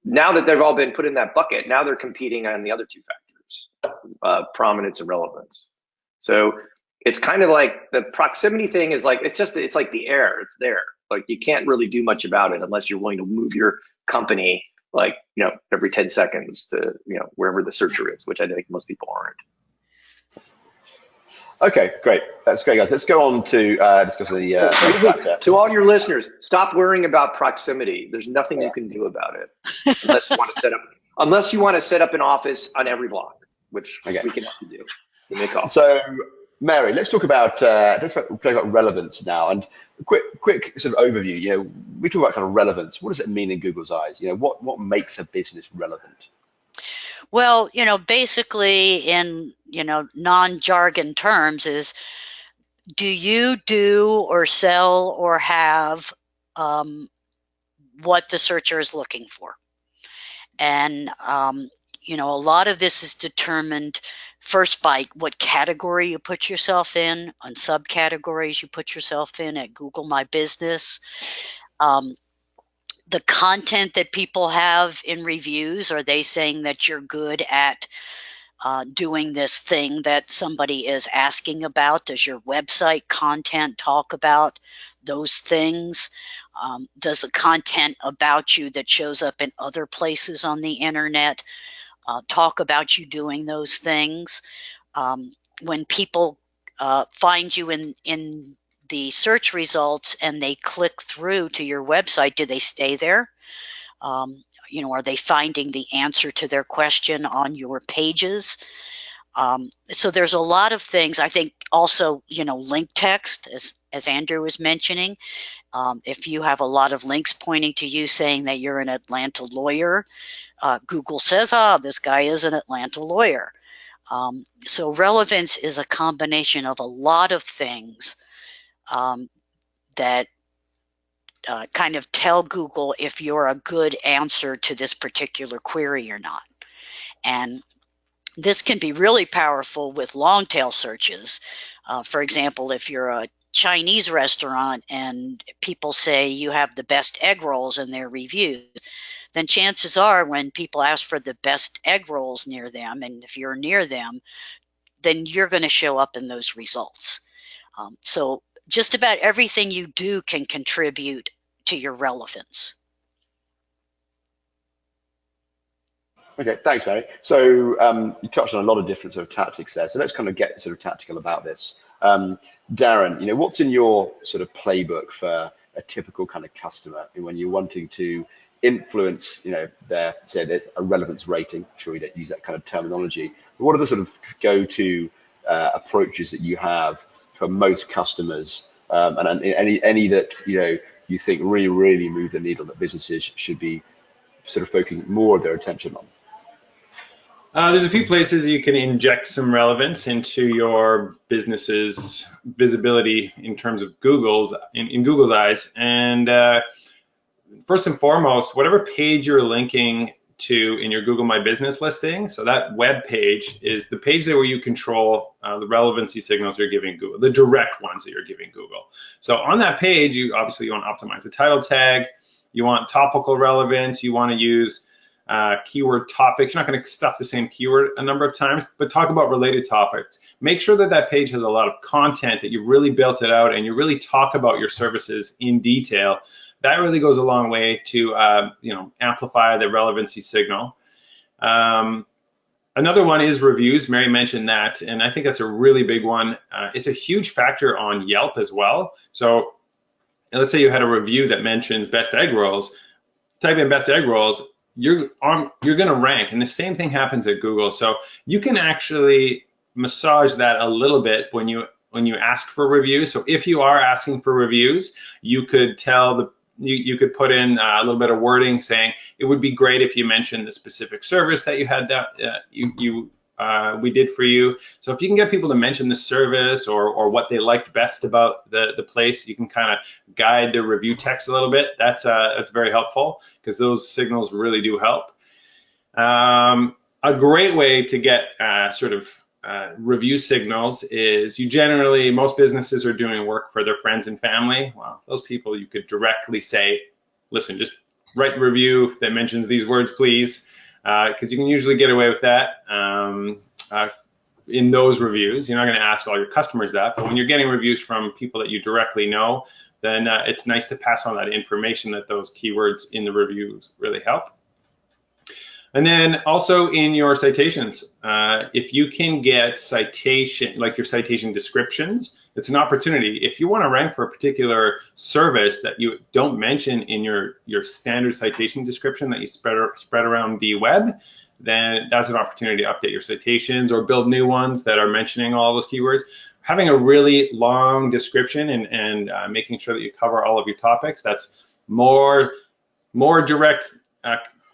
now that they've all been put in that bucket, now they're competing on the other two factors, prominence and relevance. So it's kind of like the proximity thing is like, it's like the air, it's there. Like you can't really do much about it unless you're willing to move your company, like, you know, every 10 seconds to, you know, wherever the searcher is, which I think most people aren't. Okay, great. That's great, guys. Let's go on to discuss the to all your listeners, stop worrying about proximity. There's nothing you can do about it unless you want to set up an office on every block, which we can have to do. So Mary, let's talk about relevance now, and a quick sort of overview. We talk about kind of relevance. What does it mean in Google's eyes? What makes a business relevant? Well, basically in non-jargon terms is, do you do or sell or have what the searcher is looking for? And a lot of this is determined first by what category you put yourself in, on subcategories you put yourself in at Google My Business. The content that people have in reviews, are they saying that you're good at doing this thing that somebody is asking about? Does your website content talk about those things? Does the content about you that shows up in other places on the internet talk about you doing those things? When people find you in the search results and they click through to your website, do they stay there? Are they finding the answer to their question on your pages? So there's a lot of things. I think also, link text, as Andrew was mentioning. If you have a lot of links pointing to you saying that you're an Atlanta lawyer, Google says, this guy is an Atlanta lawyer. So relevance is a combination of a lot of things that kind of tell Google if you're a good answer to this particular query or not. And this can be really powerful with long tail searches. For example, if you're a Chinese restaurant and people say you have the best egg rolls in their review, then chances are when people ask for the best egg rolls near them, and if you're near them, then you're going to show up in those results. So just about everything you do can contribute to your relevance. Okay, thanks, Mary. So you touched on a lot of different sort of tactics there. So let's kind of get sort of tactical about this. Darren, what's in your sort of playbook for a typical kind of customer when you're wanting to influence, their, say there's a relevance rating? I'm sure you don't use that kind of terminology, but what are the sort of go-to approaches that you have for most customers, and any that you think really move the needle that businesses should be sort of focusing more of their attention on? There's a few places you can inject some relevance into your business's visibility in terms of in Google's eyes. And first and foremost, whatever page you're linking to in your Google My Business listing, so that web page is the page there where you control the relevancy signals you're giving Google, the direct ones that you're giving Google. So on that page, you want to optimize the title tag, you want topical relevance, you want to use keyword topics. You're not going to stuff the same keyword a number of times, but talk about related topics. Make sure that that page has a lot of content, that you've really built it out and you really talk about your services in detail. That really goes a long way to amplify the relevancy signal. Another one is reviews. Mary mentioned that, and I think that's a really big one. It's a huge factor on Yelp as well. So let's say you had a review that mentions best egg rolls. Type in best egg rolls, you're going to rank, and the same thing happens at Google. So you can actually massage that a little bit when you ask for reviews. So if you are asking for reviews, you could you could put in a little bit of wording saying it would be great if you mentioned the specific service that you had we did for you. So if you can get people to mention the service or what they liked best about the place, you can kind of guide the review text a little bit. That's very helpful because those signals really do help. A great way to get review signals is most businesses are doing work for their friends and family. Well, those people you could directly say, listen, just write the review that mentions these words, please, because you can usually get away with that in those reviews. You're not going to ask all your customers that, but when you're getting reviews from people that you directly know, then it's nice to pass on that information that those keywords in the reviews really help. And then also in your citations, if you can get your citation descriptions, it's an opportunity. If you want to rank for a particular service that you don't mention in your standard citation description that you spread around the web, then that's an opportunity to update your citations or build new ones that are mentioning all those keywords. having a really long description and making sure that you cover all of your topics, that's more direct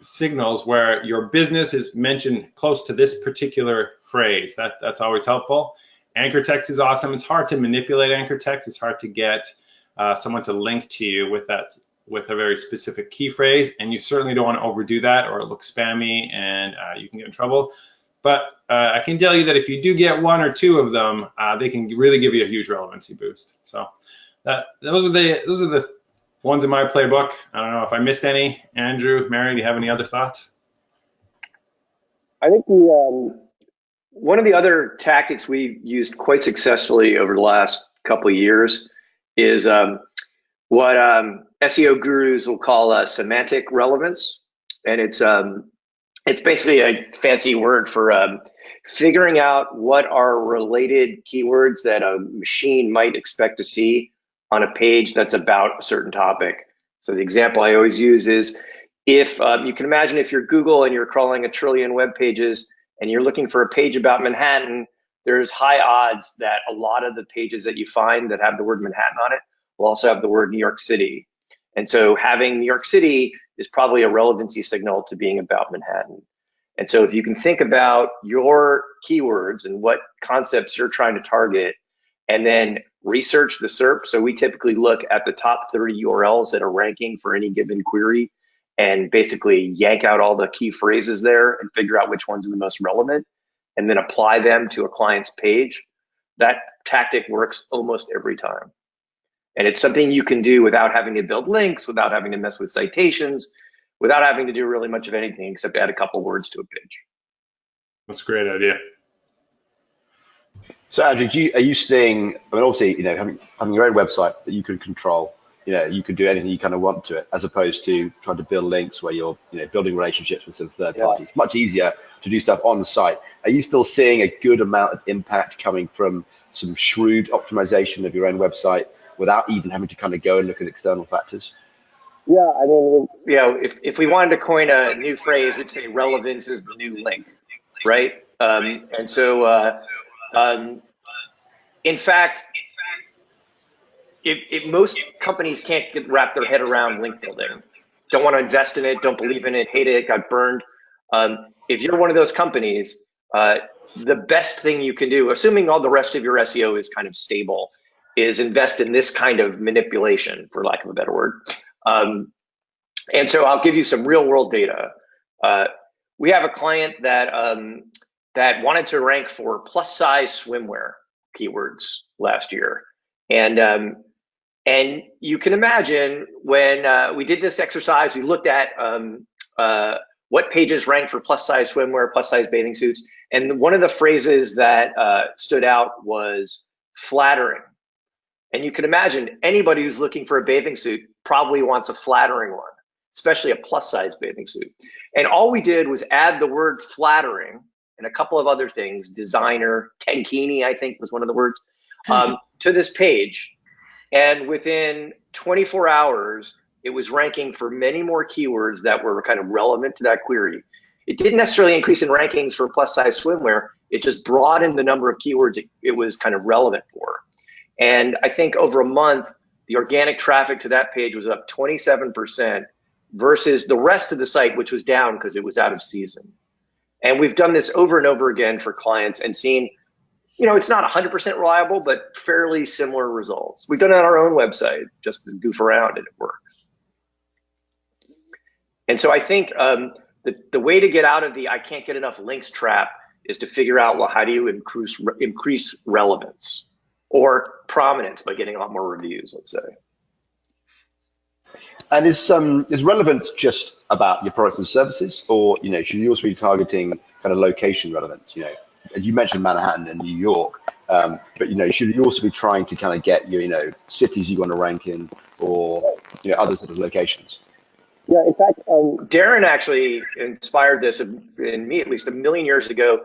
signals where your business is mentioned close to this particular phrase. That's always helpful. Anchor text is awesome. It's hard to manipulate anchor text. It's hard to get someone to link to you with a very specific key phrase, and you certainly don't want to overdo that or it looks spammy and you can get in trouble. But I can tell you that if you do get one or two of them, they can really give you a huge relevancy boost. So those are the ones in my playbook. I don't know if I missed any. Andrew, Mary, do you have any other thoughts? I think one of the other tactics we've used quite successfully over the last couple of years is what SEO gurus will call semantic relevance, and it's basically a fancy word for figuring out what are related keywords that a machine might expect to see on a page that's about a certain topic. So the example I always use is if you can imagine if you're Google and you're crawling 1 trillion web pages and you're looking for a page about Manhattan, there's high odds that a lot of the pages that you find that have the word Manhattan on it will also have the word New York City. And so having New York City is probably a relevancy signal to being about Manhattan. And so if you can think about your keywords and what concepts you're trying to target, and then research the SERP. So we typically look at the top 30 URLs that are ranking for any given query and basically yank out all the key phrases there and figure out which ones are the most relevant and then apply them to a client's page. That tactic works almost every time. And it's something you can do without having to build links, without having to mess with citations, without having to do really much of anything except add a couple words to a page. That's a great idea. So Andrew, are you seeing, I mean, obviously, having your own website that you can control, you can do anything you kind of want to it, as opposed to trying to build links where you're, building relationships with some third parties. Much easier to do stuff on the site. Are you still seeing a good amount of impact coming from some shrewd optimization of your own website without even having to kind of go and look at external factors? Yeah, I mean, if we wanted to coin a new phrase, we'd say relevance is the new link, right? And so, in fact, if most companies can't wrap their head around link building, don't want to invest in it, don't believe in it, hate it, got burned. If you're one of those companies, the best thing you can do, assuming all the rest of your SEO is kind of stable, is invest in this kind of manipulation, for lack of a better word. And so I'll give you some real world data. We have a client that wanted to rank for plus size swimwear keywords last year. And you can imagine when we did this exercise, we looked at what pages ranked for plus size swimwear, plus size bathing suits. And one of the phrases that stood out was flattering. And you can imagine anybody who's looking for a bathing suit probably wants a flattering one, especially a plus size bathing suit. And all we did was add the word flattering and a couple of other things, designer, tankini, I think was one of the words, to this page. And within 24 hours, it was ranking for many more keywords that were kind of relevant to that query. It didn't necessarily increase in rankings for plus size swimwear. It just broadened the number of keywords it was kind of relevant for. And I think over a month, the organic traffic to that page was up 27% versus the rest of the site, which was down because it was out of season. And we've done this over and over again for clients and seen, it's not 100% reliable, but fairly similar results. We've done it on our own website just to goof around and it works. And so I think the way to get out of the I can't get enough links trap is to figure out, well, how do you increase relevance or prominence by getting a lot more reviews, let's say. And is relevance just about your products and services, or should you also be targeting kind of location relevance? You mentioned Manhattan and New York, but should you also be trying to kind of get your cities you want to rank in, or other sort of locations? Yeah, in fact, Darren actually inspired this in me, at least a million years ago,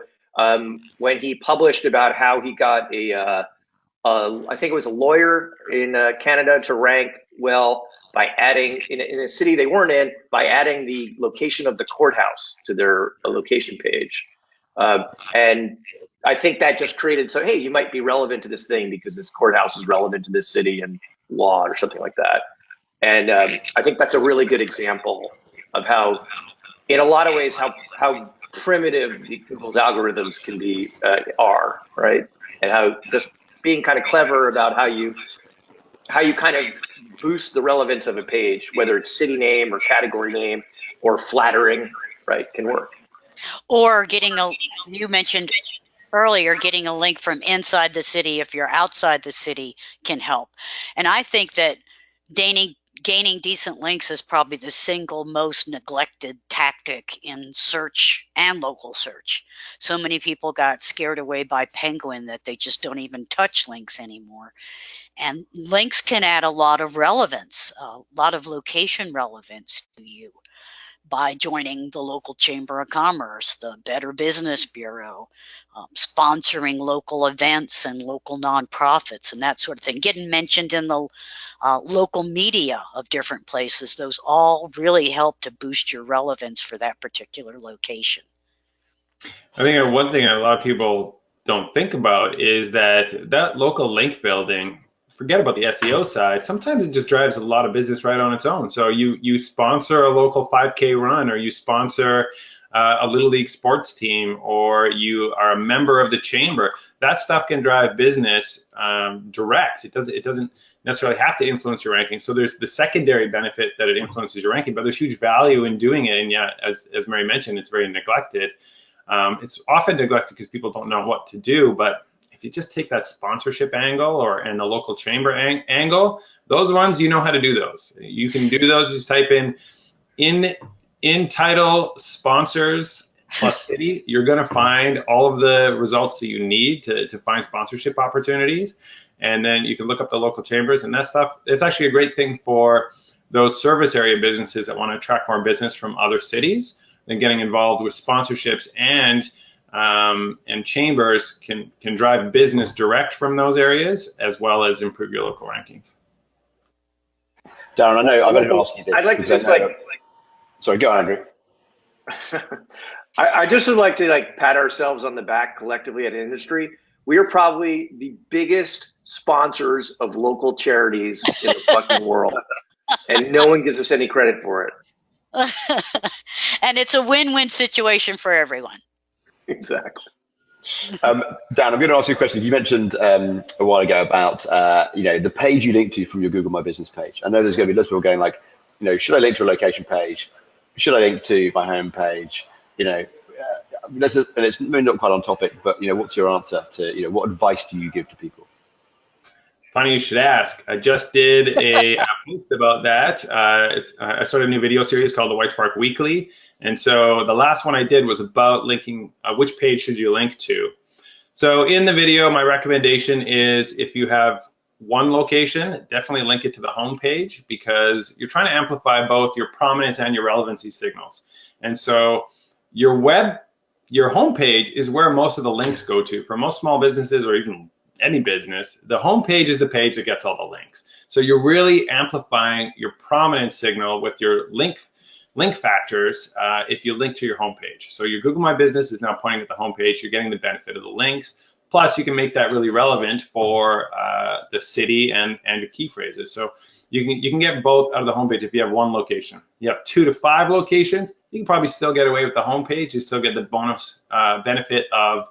when he published about how he got I think it was a lawyer in Canada to rank well by adding, in a city they weren't in, by adding the location of the courthouse to their location page. And I think that just created, so, hey, you might be relevant to this thing because this courthouse is relevant to this city and law or something like that. And I think that's a really good example of how, in a lot of ways, how primitive Google's algorithms can be, are, right? And how just being kind of clever about how you kind of boost the relevance of a page, whether it's city name or category name or flattering, right, can work. Or you mentioned earlier, getting a link from inside the city if you're outside the city can help. And I think that gaining decent links is probably the single most neglected tactic in search and local search. So many people got scared away by Penguin that they just don't even touch links anymore. And links can add a lot of relevance, a lot of location relevance to you by joining the local Chamber of Commerce, the Better Business Bureau, sponsoring local events and local nonprofits and that sort of thing, getting mentioned in the local media of different places. Those all really help to boost your relevance for that particular location. I think one thing a lot of people don't think about is that local link building, forget about the SEO side, sometimes it just drives a lot of business right on its own. So you sponsor a local 5K run, or you sponsor a Little League sports team, or you are a member of the chamber. That stuff can drive business direct. It doesn't necessarily have to influence your ranking. So there's the secondary benefit that it influences your ranking, but there's huge value in doing it. And yeah, as Mary mentioned, it's very neglected. It's often neglected because people don't know what to do, but if you just take that sponsorship angle and the local chamber angle, those ones, you know how to do those. You can do those, just type in title sponsors plus city, you're going to find all of the results that you need to find sponsorship opportunities. And then you can look up the local chambers and that stuff. It's actually a great thing for those service area businesses that want to attract more business from other cities. Then getting involved with sponsorships and chambers can drive business direct from those areas, as well as improve your local rankings. Darren, I know I'm going to ask you this. I'd like to just sorry, go on, Andrew. I just would like to pat ourselves on the back collectively at an industry. We are probably the biggest sponsors of local charities in the fucking world, and no one gives us any credit for it. And it's a win-win situation for everyone. Exactly. Dan, I'm going to ask you a question. You mentioned a while ago about the page you link to from your Google My Business page. I know there's going to be lots of people going like, should I link to a location page? Should I link to my home page? And it's maybe not quite on topic, but what's your answer to what advice do you give to people? Funny you should ask. I just did a post about that. I started a new video series called the White Spark Weekly. And so the last one I did was about linking, which page should you link to? So in the video, my recommendation is if you have one location, definitely link it to the home page, because you're trying to amplify both your prominence and your relevancy signals. And so your home page is where most of the links go to. For most small businesses or even any business, the home page is the page that gets all the links. So you're really amplifying your prominence signal with your link factors if you link to your home page. So your Google My Business is now pointing at the home page. You're getting the benefit of the links. Plus, you can make that really relevant for the city and your key phrases. So you can get both out of the homepage if you have one location. You have 2 to 5 locations, you can probably still get away with the homepage. You still get the bonus benefit of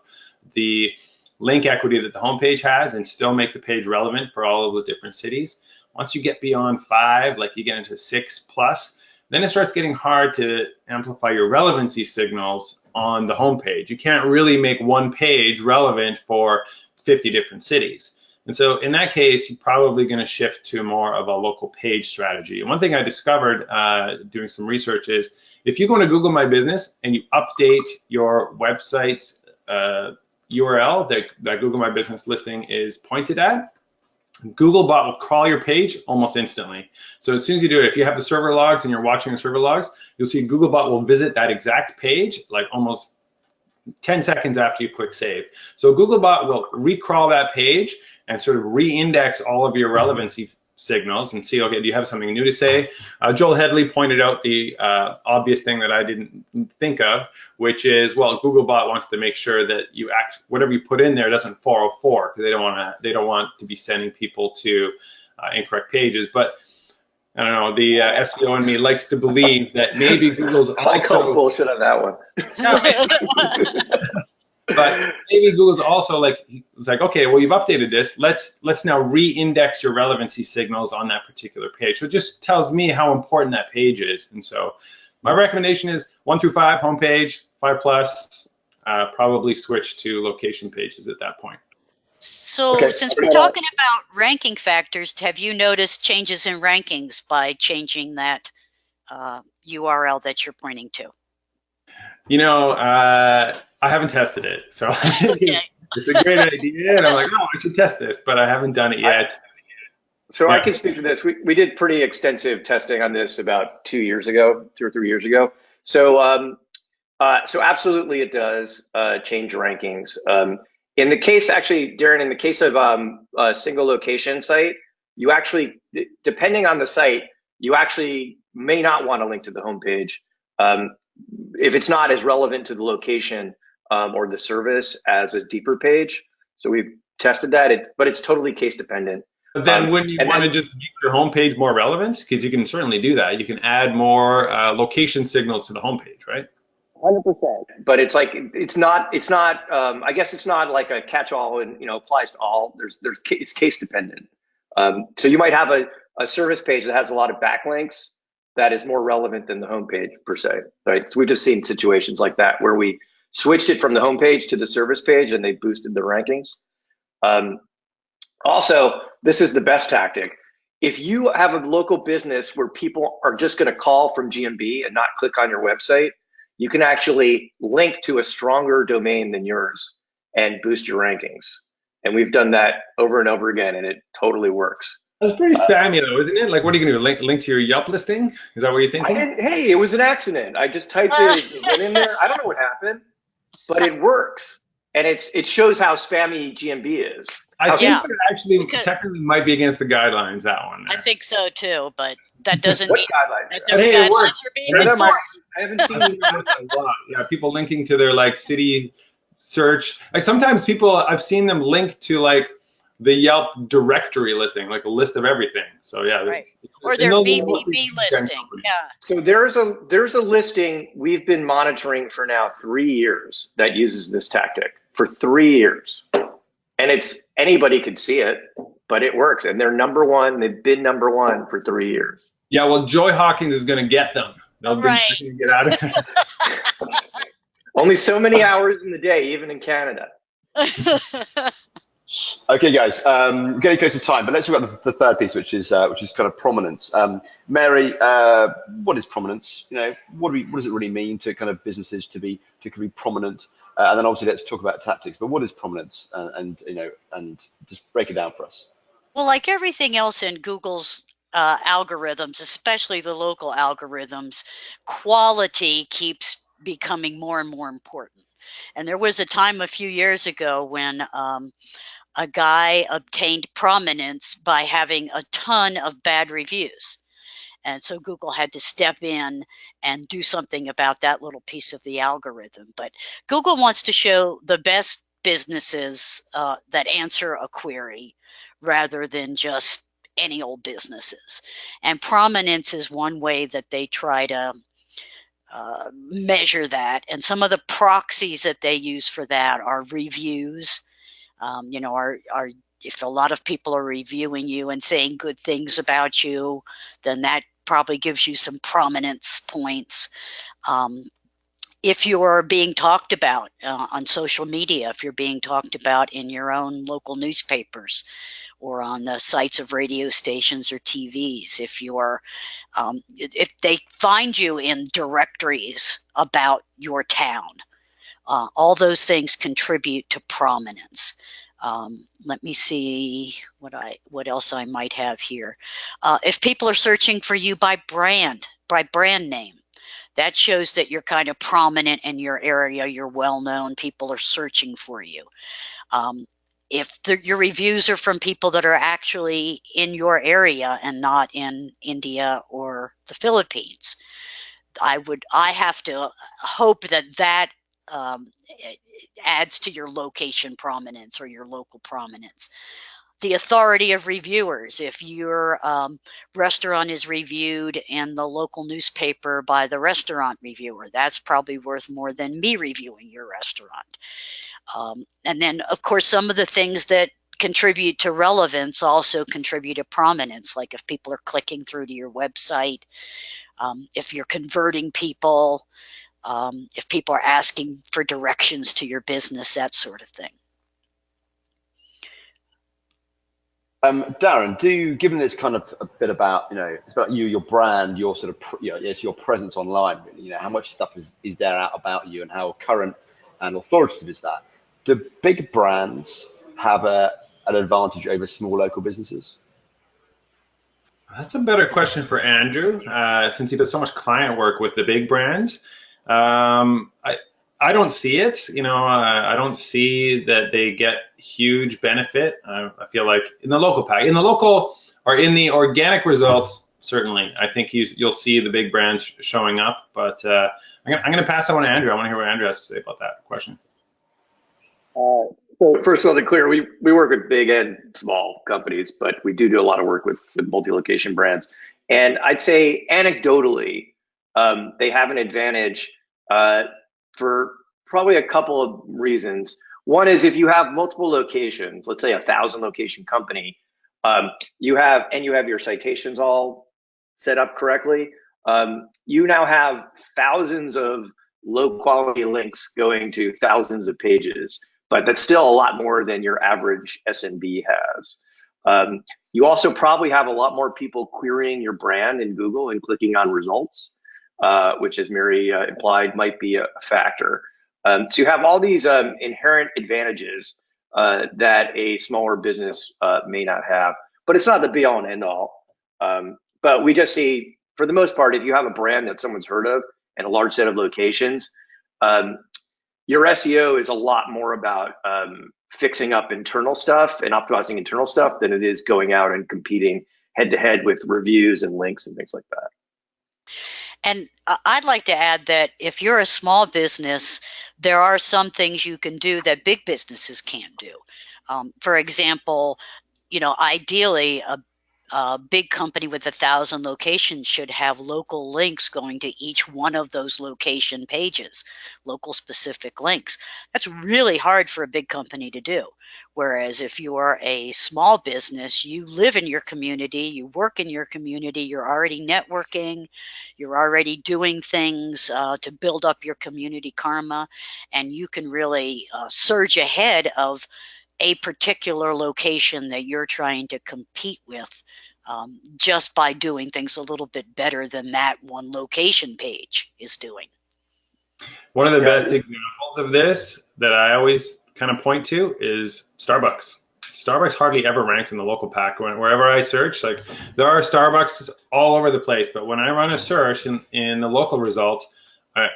the link equity that the homepage has and still make the page relevant for all of the different cities. Once you get beyond 5, like you get into 6+, then it starts getting hard to amplify your relevancy signals on the homepage. You can't really make one page relevant for 50 different cities. And so in that case, you're probably going to shift to more of a local page strategy. And one thing I discovered doing some research is if you go to Google My Business and you update your website URL that Google My Business listing is pointed at, Googlebot will crawl your page almost instantly. So as soon as you do it, if you have the server logs and you're watching the server logs, you'll see Googlebot will visit that exact page like almost 10 seconds after you click save. So Googlebot will recrawl that page and sort of re-index all of your relevancy signals and see, okay, do you have something new to say? Joel Headley pointed out the obvious thing that I didn't think of, which is, well, Googlebot wants to make sure that whatever you put in there doesn't 404, because they don't want to be sending people to incorrect pages. But I don't know, the SEO in me likes to believe that maybe Google's also... I call bullshit on that one. But maybe Google's also it's like, okay, well, you've updated this. Let's now re-index your relevancy signals on that particular page. So it just tells me how important that page is. And so my recommendation is 1 through 5, homepage, 5+, probably switch to location pages at that point. So since we're talking about ranking factors, have you noticed changes in rankings by changing that URL that you're pointing to? You know, I haven't tested it, so okay. It's a great idea, and I'm like, oh, I should test this, but I haven't done it yet. I can speak to this. We did pretty extensive testing on this about 2 years ago, 2 or 3 years ago. So absolutely it does change rankings. In the case, actually, Darren, in the case of a single location site, you actually, depending on the site, you actually may not want to link to the homepage if it's not as relevant to the location or the service as a deeper page. So we've tested that, but it's totally case dependent. But then wouldn't you want to just make your homepage more relevant? Because you can certainly do that. You can add more location signals to the homepage, right? 100%. But it's like it's not. I guess it's not like a catch-all and applies to all. It's case dependent. So you might have a service page that has a lot of backlinks that is more relevant than the homepage per se, right? So we've just seen situations like that where we switched it from the homepage to the service page and they boosted the rankings. Also, this is the best tactic. If you have a local business where people are just going to call from GMB and not click on your website, you can actually link to a stronger domain than yours and boost your rankings. And we've done that over and over again, and it totally works. That's pretty spammy though, isn't it? Like, what are you going to do? Link to your Yelp listing? Is that what you're thinking? Hey, it was an accident. I just typed it went in there. I don't know what happened, but it works. And it shows how spammy GMB is. I think it actually technically might be against the guidelines, that one. I think so too, but that doesn't mean that those guidelines are being enforced. I haven't seen it a lot. Yeah, people linking to their city search. Like sometimes I've seen them link to the Yelp directory listing, like a list of everything. So yeah, right. Or their BBB listing. Yeah. So there's a listing we've been monitoring for now 3 years that uses this tactic for 3 years. And anybody could see it, but it works. And they're number one. They've been number one for 3 years. Yeah, well, Joy Hawkins is going to get them. They'll right. Get out of it. Only so many hours in the day, even in Canada. Okay, guys, getting close to time, but let's talk about the third piece, which is kind of prominence. Mary, what is prominence? What does it really mean to kind of businesses to be prominent? And then obviously let's talk about tactics. But what is prominence? And just break it down for us. Well, like everything else in Google's algorithms, especially the local algorithms, quality keeps becoming more and more important. And there was a time a few years ago when a guy obtained prominence by having a ton of bad reviews. And so Google had to step in and do something about that little piece of the algorithm. But Google wants to show the best businesses that answer a query rather than just any old businesses. And prominence is one way that they try to measure that. And some of the proxies that they use for that are reviews. If a lot of people are reviewing you and saying good things about you, then that probably gives you some prominence points. If you're being talked about on social media, if you're being talked about in your own local newspapers or on the sites of radio stations or TVs, if they find you in directories about your town, all those things contribute to prominence. Let me see what else I might have here. If people are searching for you by brand name, that shows that you're kind of prominent in your area. You're well known. People are searching for you. if your reviews are from people that are actually in your area and not in India or the Philippines, I have to hope that adds to your location prominence or your local prominence. The authority of reviewers. If your restaurant is reviewed in the local newspaper by the restaurant reviewer, that's probably worth more than me reviewing your restaurant. And then, of course, some of the things that contribute to relevance also contribute to prominence, like if people are clicking through to your website, if you're converting people, if people are asking for directions to your business, that sort of thing. Darren, given this kind of a bit about, it's about you, your brand, your sort of, it's your presence online, really, how much stuff is there out about you and how current and authoritative is that? Do big brands have an advantage over small local businesses? That's a better question for Andrew, since he does so much client work with the big brands. I don't see it. I don't see that they get huge benefit. I feel like in the local or in the organic results, certainly, I think you'll see the big brands showing up. But I'm going to pass that one to Andrew. I want to hear what Andrew has to say about that question. So first of all, to be clear, we work with big and small companies, but we do a lot of work with multi-location brands. And I'd say anecdotally, they have an advantage for probably a couple of reasons. One is if you have multiple locations, let's say 1,000 location company, you have your citations all set up correctly. You now have thousands of low quality links going to thousands of pages, but that's still a lot more than your average SMB has. You also probably have a lot more people querying your brand in Google and clicking on results, which, as Mary implied, might be a factor. So you have all these inherent advantages that a smaller business may not have, but it's not the be all and end all. But we just see, for the most part, if you have a brand that someone's heard of and a large set of locations, your SEO is a lot more about fixing up internal stuff and optimizing internal stuff than it is going out and competing head to head with reviews and links and things like that. And I'd like to add that if you're a small business, there are some things you can do that big businesses can't do. For example, ideally, a big company with 1,000 locations should have local links going to each one of those location pages, local specific links. That's really hard for a big company to do. Whereas if you are a small business, you live in your community, you work in your community, you're already networking, you're already doing things to build up your community karma, and you can really surge ahead of a particular location that you're trying to compete with just by doing things a little bit better than that one location page is doing. One of the best examples of this that I always kind of point to is Starbucks. Starbucks hardly ever ranks in the local pack. Wherever I search, like there are Starbucks all over the place, but when I run a search in the local results,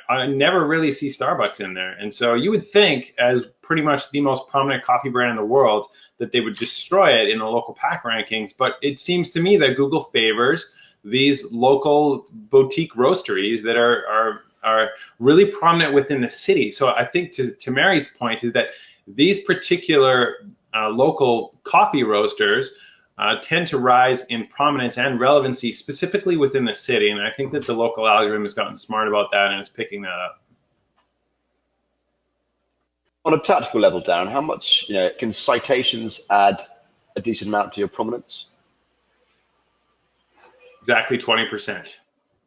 I never really see Starbucks in there. And so you would think, as pretty much the most prominent coffee brand in the world, that they would destroy it in the local pack rankings. But it seems to me that Google favors these local boutique roasteries that are really prominent within the city. So I think to Mary's point is that these particular local coffee roasters tend to rise in prominence and relevancy specifically within the city. And I think that the local algorithm has gotten smart about that and is picking that up. On a tactical level, Darren, how much can citations add a decent amount to your prominence? Exactly 20%.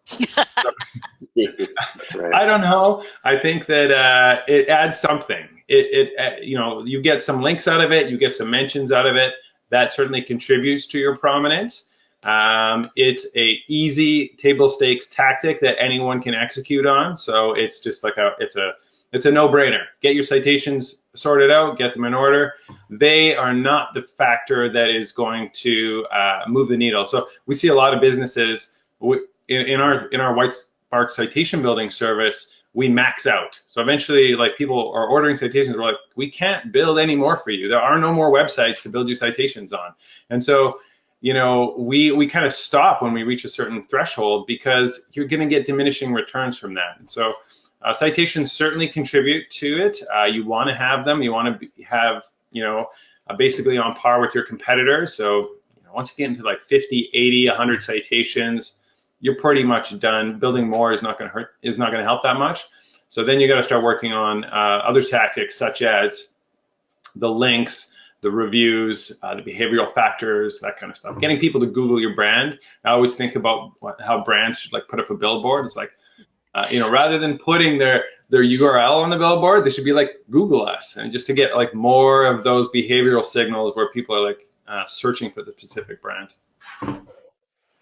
That's right. I don't know. I think that it adds something. You get some links out of it, you get some mentions out of it. That certainly contributes to your prominence. It's a easy table stakes tactic that anyone can execute on. So it's just like it's a no-brainer. Get your citations sorted out, get them in order. They are not the factor that is going to move the needle. So we see a lot of businesses in our White Spark citation building service. we max out. So eventually, like, people are ordering citations, we're like, we can't build any more for you. There are no more websites to build you citations on. And so, you know, we kind of stop when we reach a certain threshold, because you're going to get diminishing returns from that. And so citations certainly contribute to it. You want to have them. You want to have, you know, basically on par with your competitors. So, you know, once you get into like 50, 80, 100 citations, you're pretty much done. Building more is not going to help that much. So then you got to start working on other tactics, such as the links, the reviews, the behavioral factors, that kind of stuff. Getting people to Google your brand. I always think about how brands should like put up a billboard. It's like, you know, rather than putting their URL on the billboard, they should be like, Google us, and just to get like more of those behavioral signals where people are like searching for the specific brand.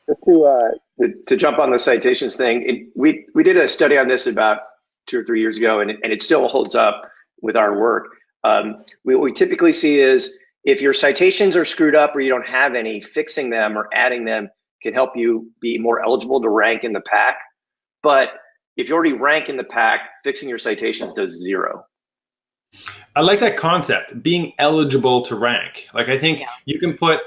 Just to jump on the citations thing, we did a study on this about 2 or 3 years ago, and it still holds up with our work. What we typically see is if your citations are screwed up or you don't have any, fixing them or adding them can help you be more eligible to rank in the pack. But if you already rank in the pack, fixing your citations does zero. I like that concept, being eligible to rank. Like, I think you can put,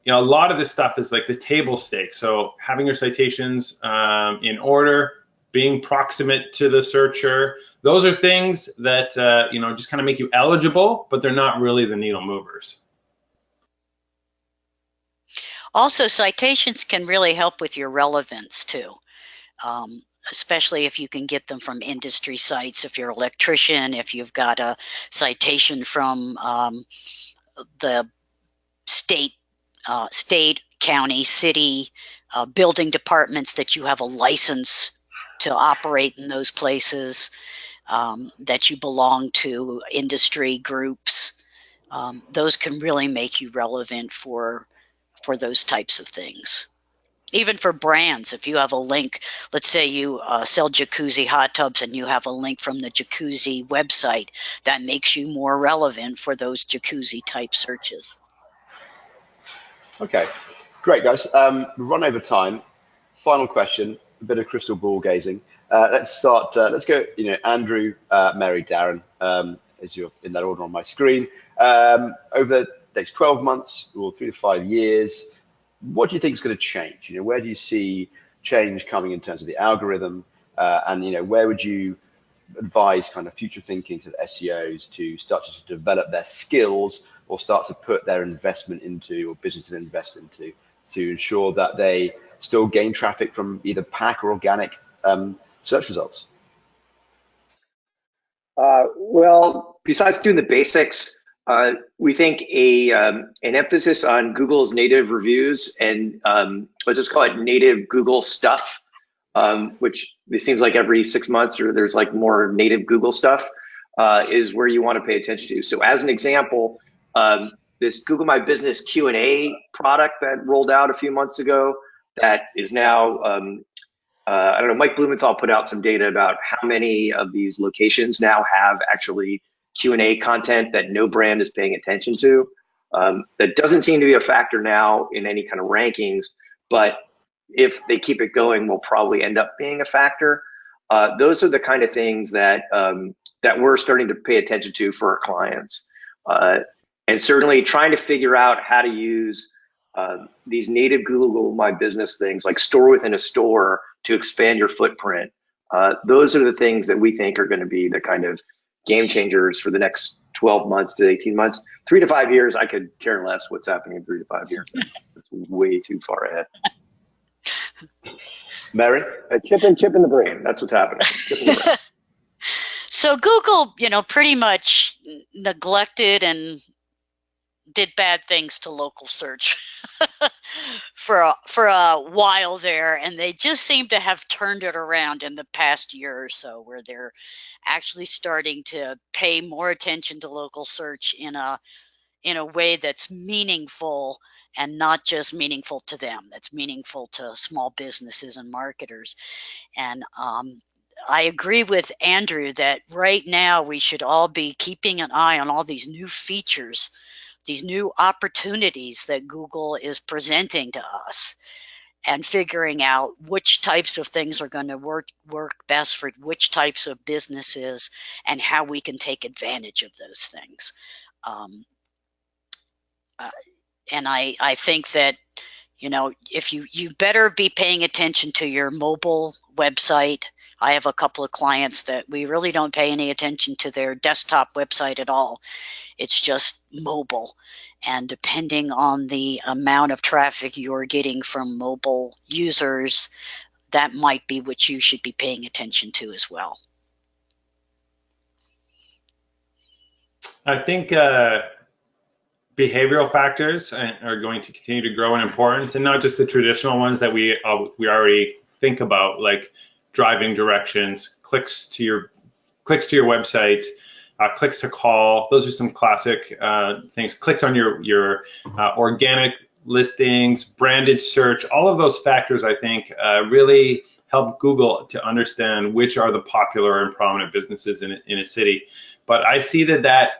you know, a lot of this stuff is like the table stakes. So having your citations in order, being proximate to the searcher, those are things that, you know, just kind of make you eligible, but they're not really the needle movers. Also, citations can really help with your relevance too, especially if you can get them from industry sites. If you're an electrician, if you've got a citation from the state, county, city, building departments that you have a license to operate in those places, that you belong to industry groups, those can really make you relevant for those types of things. Even for brands, if you have a link, let's say you sell jacuzzi hot tubs and you have a link from the jacuzzi website, that makes you more relevant for those jacuzzi type searches. Okay, great guys. We've run over time. Final question, a bit of crystal ball gazing. Let's start, let's go, you know, Andrew, Mary, Darren, as you're in that order on my screen. Over the next 12 months or 3 to 5 years, what do you think is going to change? You know, where do you see change coming in terms of the algorithm? And, you know, where would you advise kind of future thinking to the SEOs to start to develop their skills or start to put their investment into, or business to invest into, to ensure that they still gain traffic from either pack or organic search results? Well, besides doing the basics, we think an emphasis on Google's native reviews and let's just call it native Google stuff, which it seems like every 6 months or there's like more native Google stuff, is where you want to pay attention to. So as an example, this Google My Business Q&A product that rolled out a few months ago that is now, I don't know, Mike Blumenthal put out some data about how many of these locations now have actually Q&A content that no brand is paying attention to. That doesn't seem to be a factor now in any kind of rankings, but if they keep it going, will probably end up being a factor. Those are the kind of things that that we're starting to pay attention to for our clients. And certainly trying to figure out how to use these native Google My Business things like store within a store to expand your footprint. Those are the things that we think are going to be the kind of game changers for the next 12 months to 18 months. 3 to 5 years, I could care less what's happening in 3 to 5 years. It's way too far ahead. Mary? Chip in the brain. That's what's happening. Chip in the brain. So Google, you know, pretty much neglected and did bad things to local search for a while there, and they just seem to have turned it around in the past year or so, where they're actually starting to pay more attention to local search in a way that's meaningful, and not just meaningful to them, that's meaningful to small businesses and marketers. And I agree with Andrew that right now we should all be keeping an eye on all these new features, these new opportunities that Google is presenting to us. and figuring out which types of things are going to work best for which types of businesses and how we can take advantage of those things. And I think that, you know, if you better be paying attention to your mobile website. I have a couple of clients that we really don't pay any attention to their desktop website at all. It's just mobile. And depending on the amount of traffic you're getting from mobile users, that might be what you should be paying attention to as well. I think behavioral factors are going to continue to grow in importance, and not just the traditional ones that we already think about, like driving directions, clicks to your website, clicks to call. Those are some classic things. Clicks on your organic listings, branded search. All of those factors, I think, really help Google to understand which are the popular and prominent businesses in a city. But I see that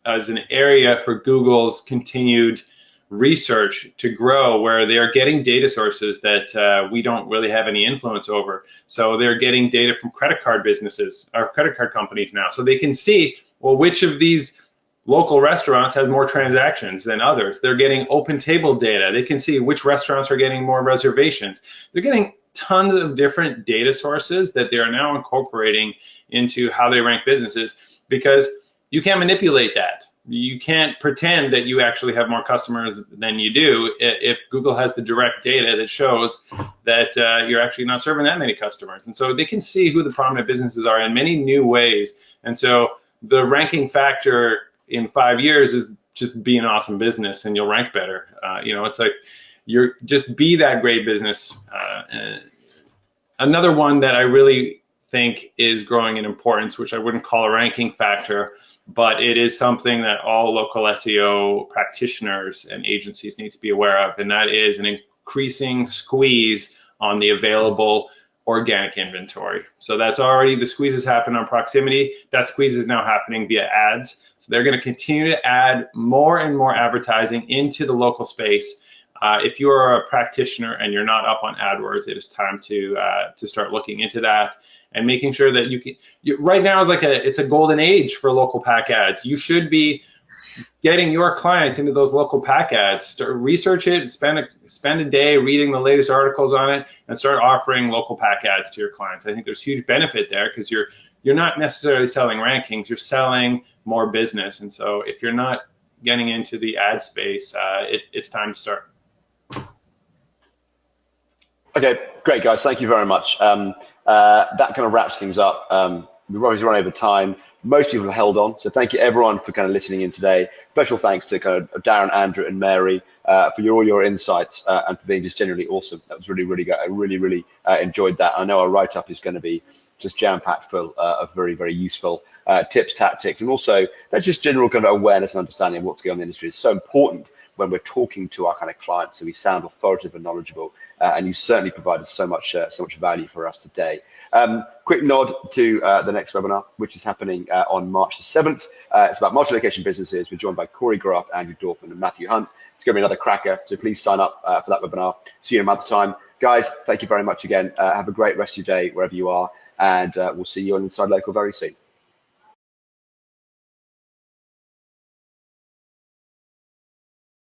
as an area for Google's continued research to grow, where they are getting data sources that we don't really have any influence over. So they're getting data from credit card businesses or credit card companies now, so they can see, well, which of these local restaurants has more transactions than others. They're getting open table data. They can see which restaurants are getting more reservations. They're getting tons of different data sources that they are now incorporating into how they rank businesses, because you can't manipulate that. You can't pretend that you actually have more customers than you do if Google has the direct data that shows that you're actually not serving that many customers. And so they can see who the prominent businesses are in many new ways. And so the ranking factor in 5 years is just be an awesome business and you'll rank better. You know, it's like you're just be that great business. Another one that I really think is growing in importance, which I wouldn't call a ranking factor, but it is something that all local SEO practitioners and agencies need to be aware of, and that is an increasing squeeze on the available organic inventory. So that's already, the squeeze has happened on proximity. That squeeze is now happening via ads. So they're going to continue to add more and more advertising into the local space. If you are a practitioner and you're not up on AdWords, it is time to start looking into that and making sure that you can. Right now is it's a golden age for local pack ads. You should be getting your clients into those local pack ads. Research it, spend a day reading the latest articles on it, and start offering local pack ads to your clients. I think there's huge benefit there, because you're not necessarily selling rankings, you're selling more business. And so if you're not getting into the ad space, it's time to start. Okay, great guys, thank you very much. That kind of wraps things up. We've obviously run over time. Most people have held on, so thank you everyone for kind of listening in today. Special thanks to kind of Darren, Andrew, and Mary for all your insights and for being just genuinely awesome. That was really, really good. I really enjoyed that. I know our write-up is going to be just jam-packed full of very, very useful tips, tactics, and also that's just general kind of awareness and understanding of what's going on in the industry. It's so important when we're talking to our kind of clients, so we sound authoritative and knowledgeable, and you certainly provided so much value for us today. Quick nod to the next webinar, which is happening on March the 7th. It's about multi-location businesses. We're joined by Corey Graff, Andrew Dorfman, and Matthew Hunt. It's going to be another cracker, so please sign up for that webinar. See you in a month's time. Guys, thank you very much again. Have a great rest of your day wherever you are, and we'll see you on InsideLocal very soon.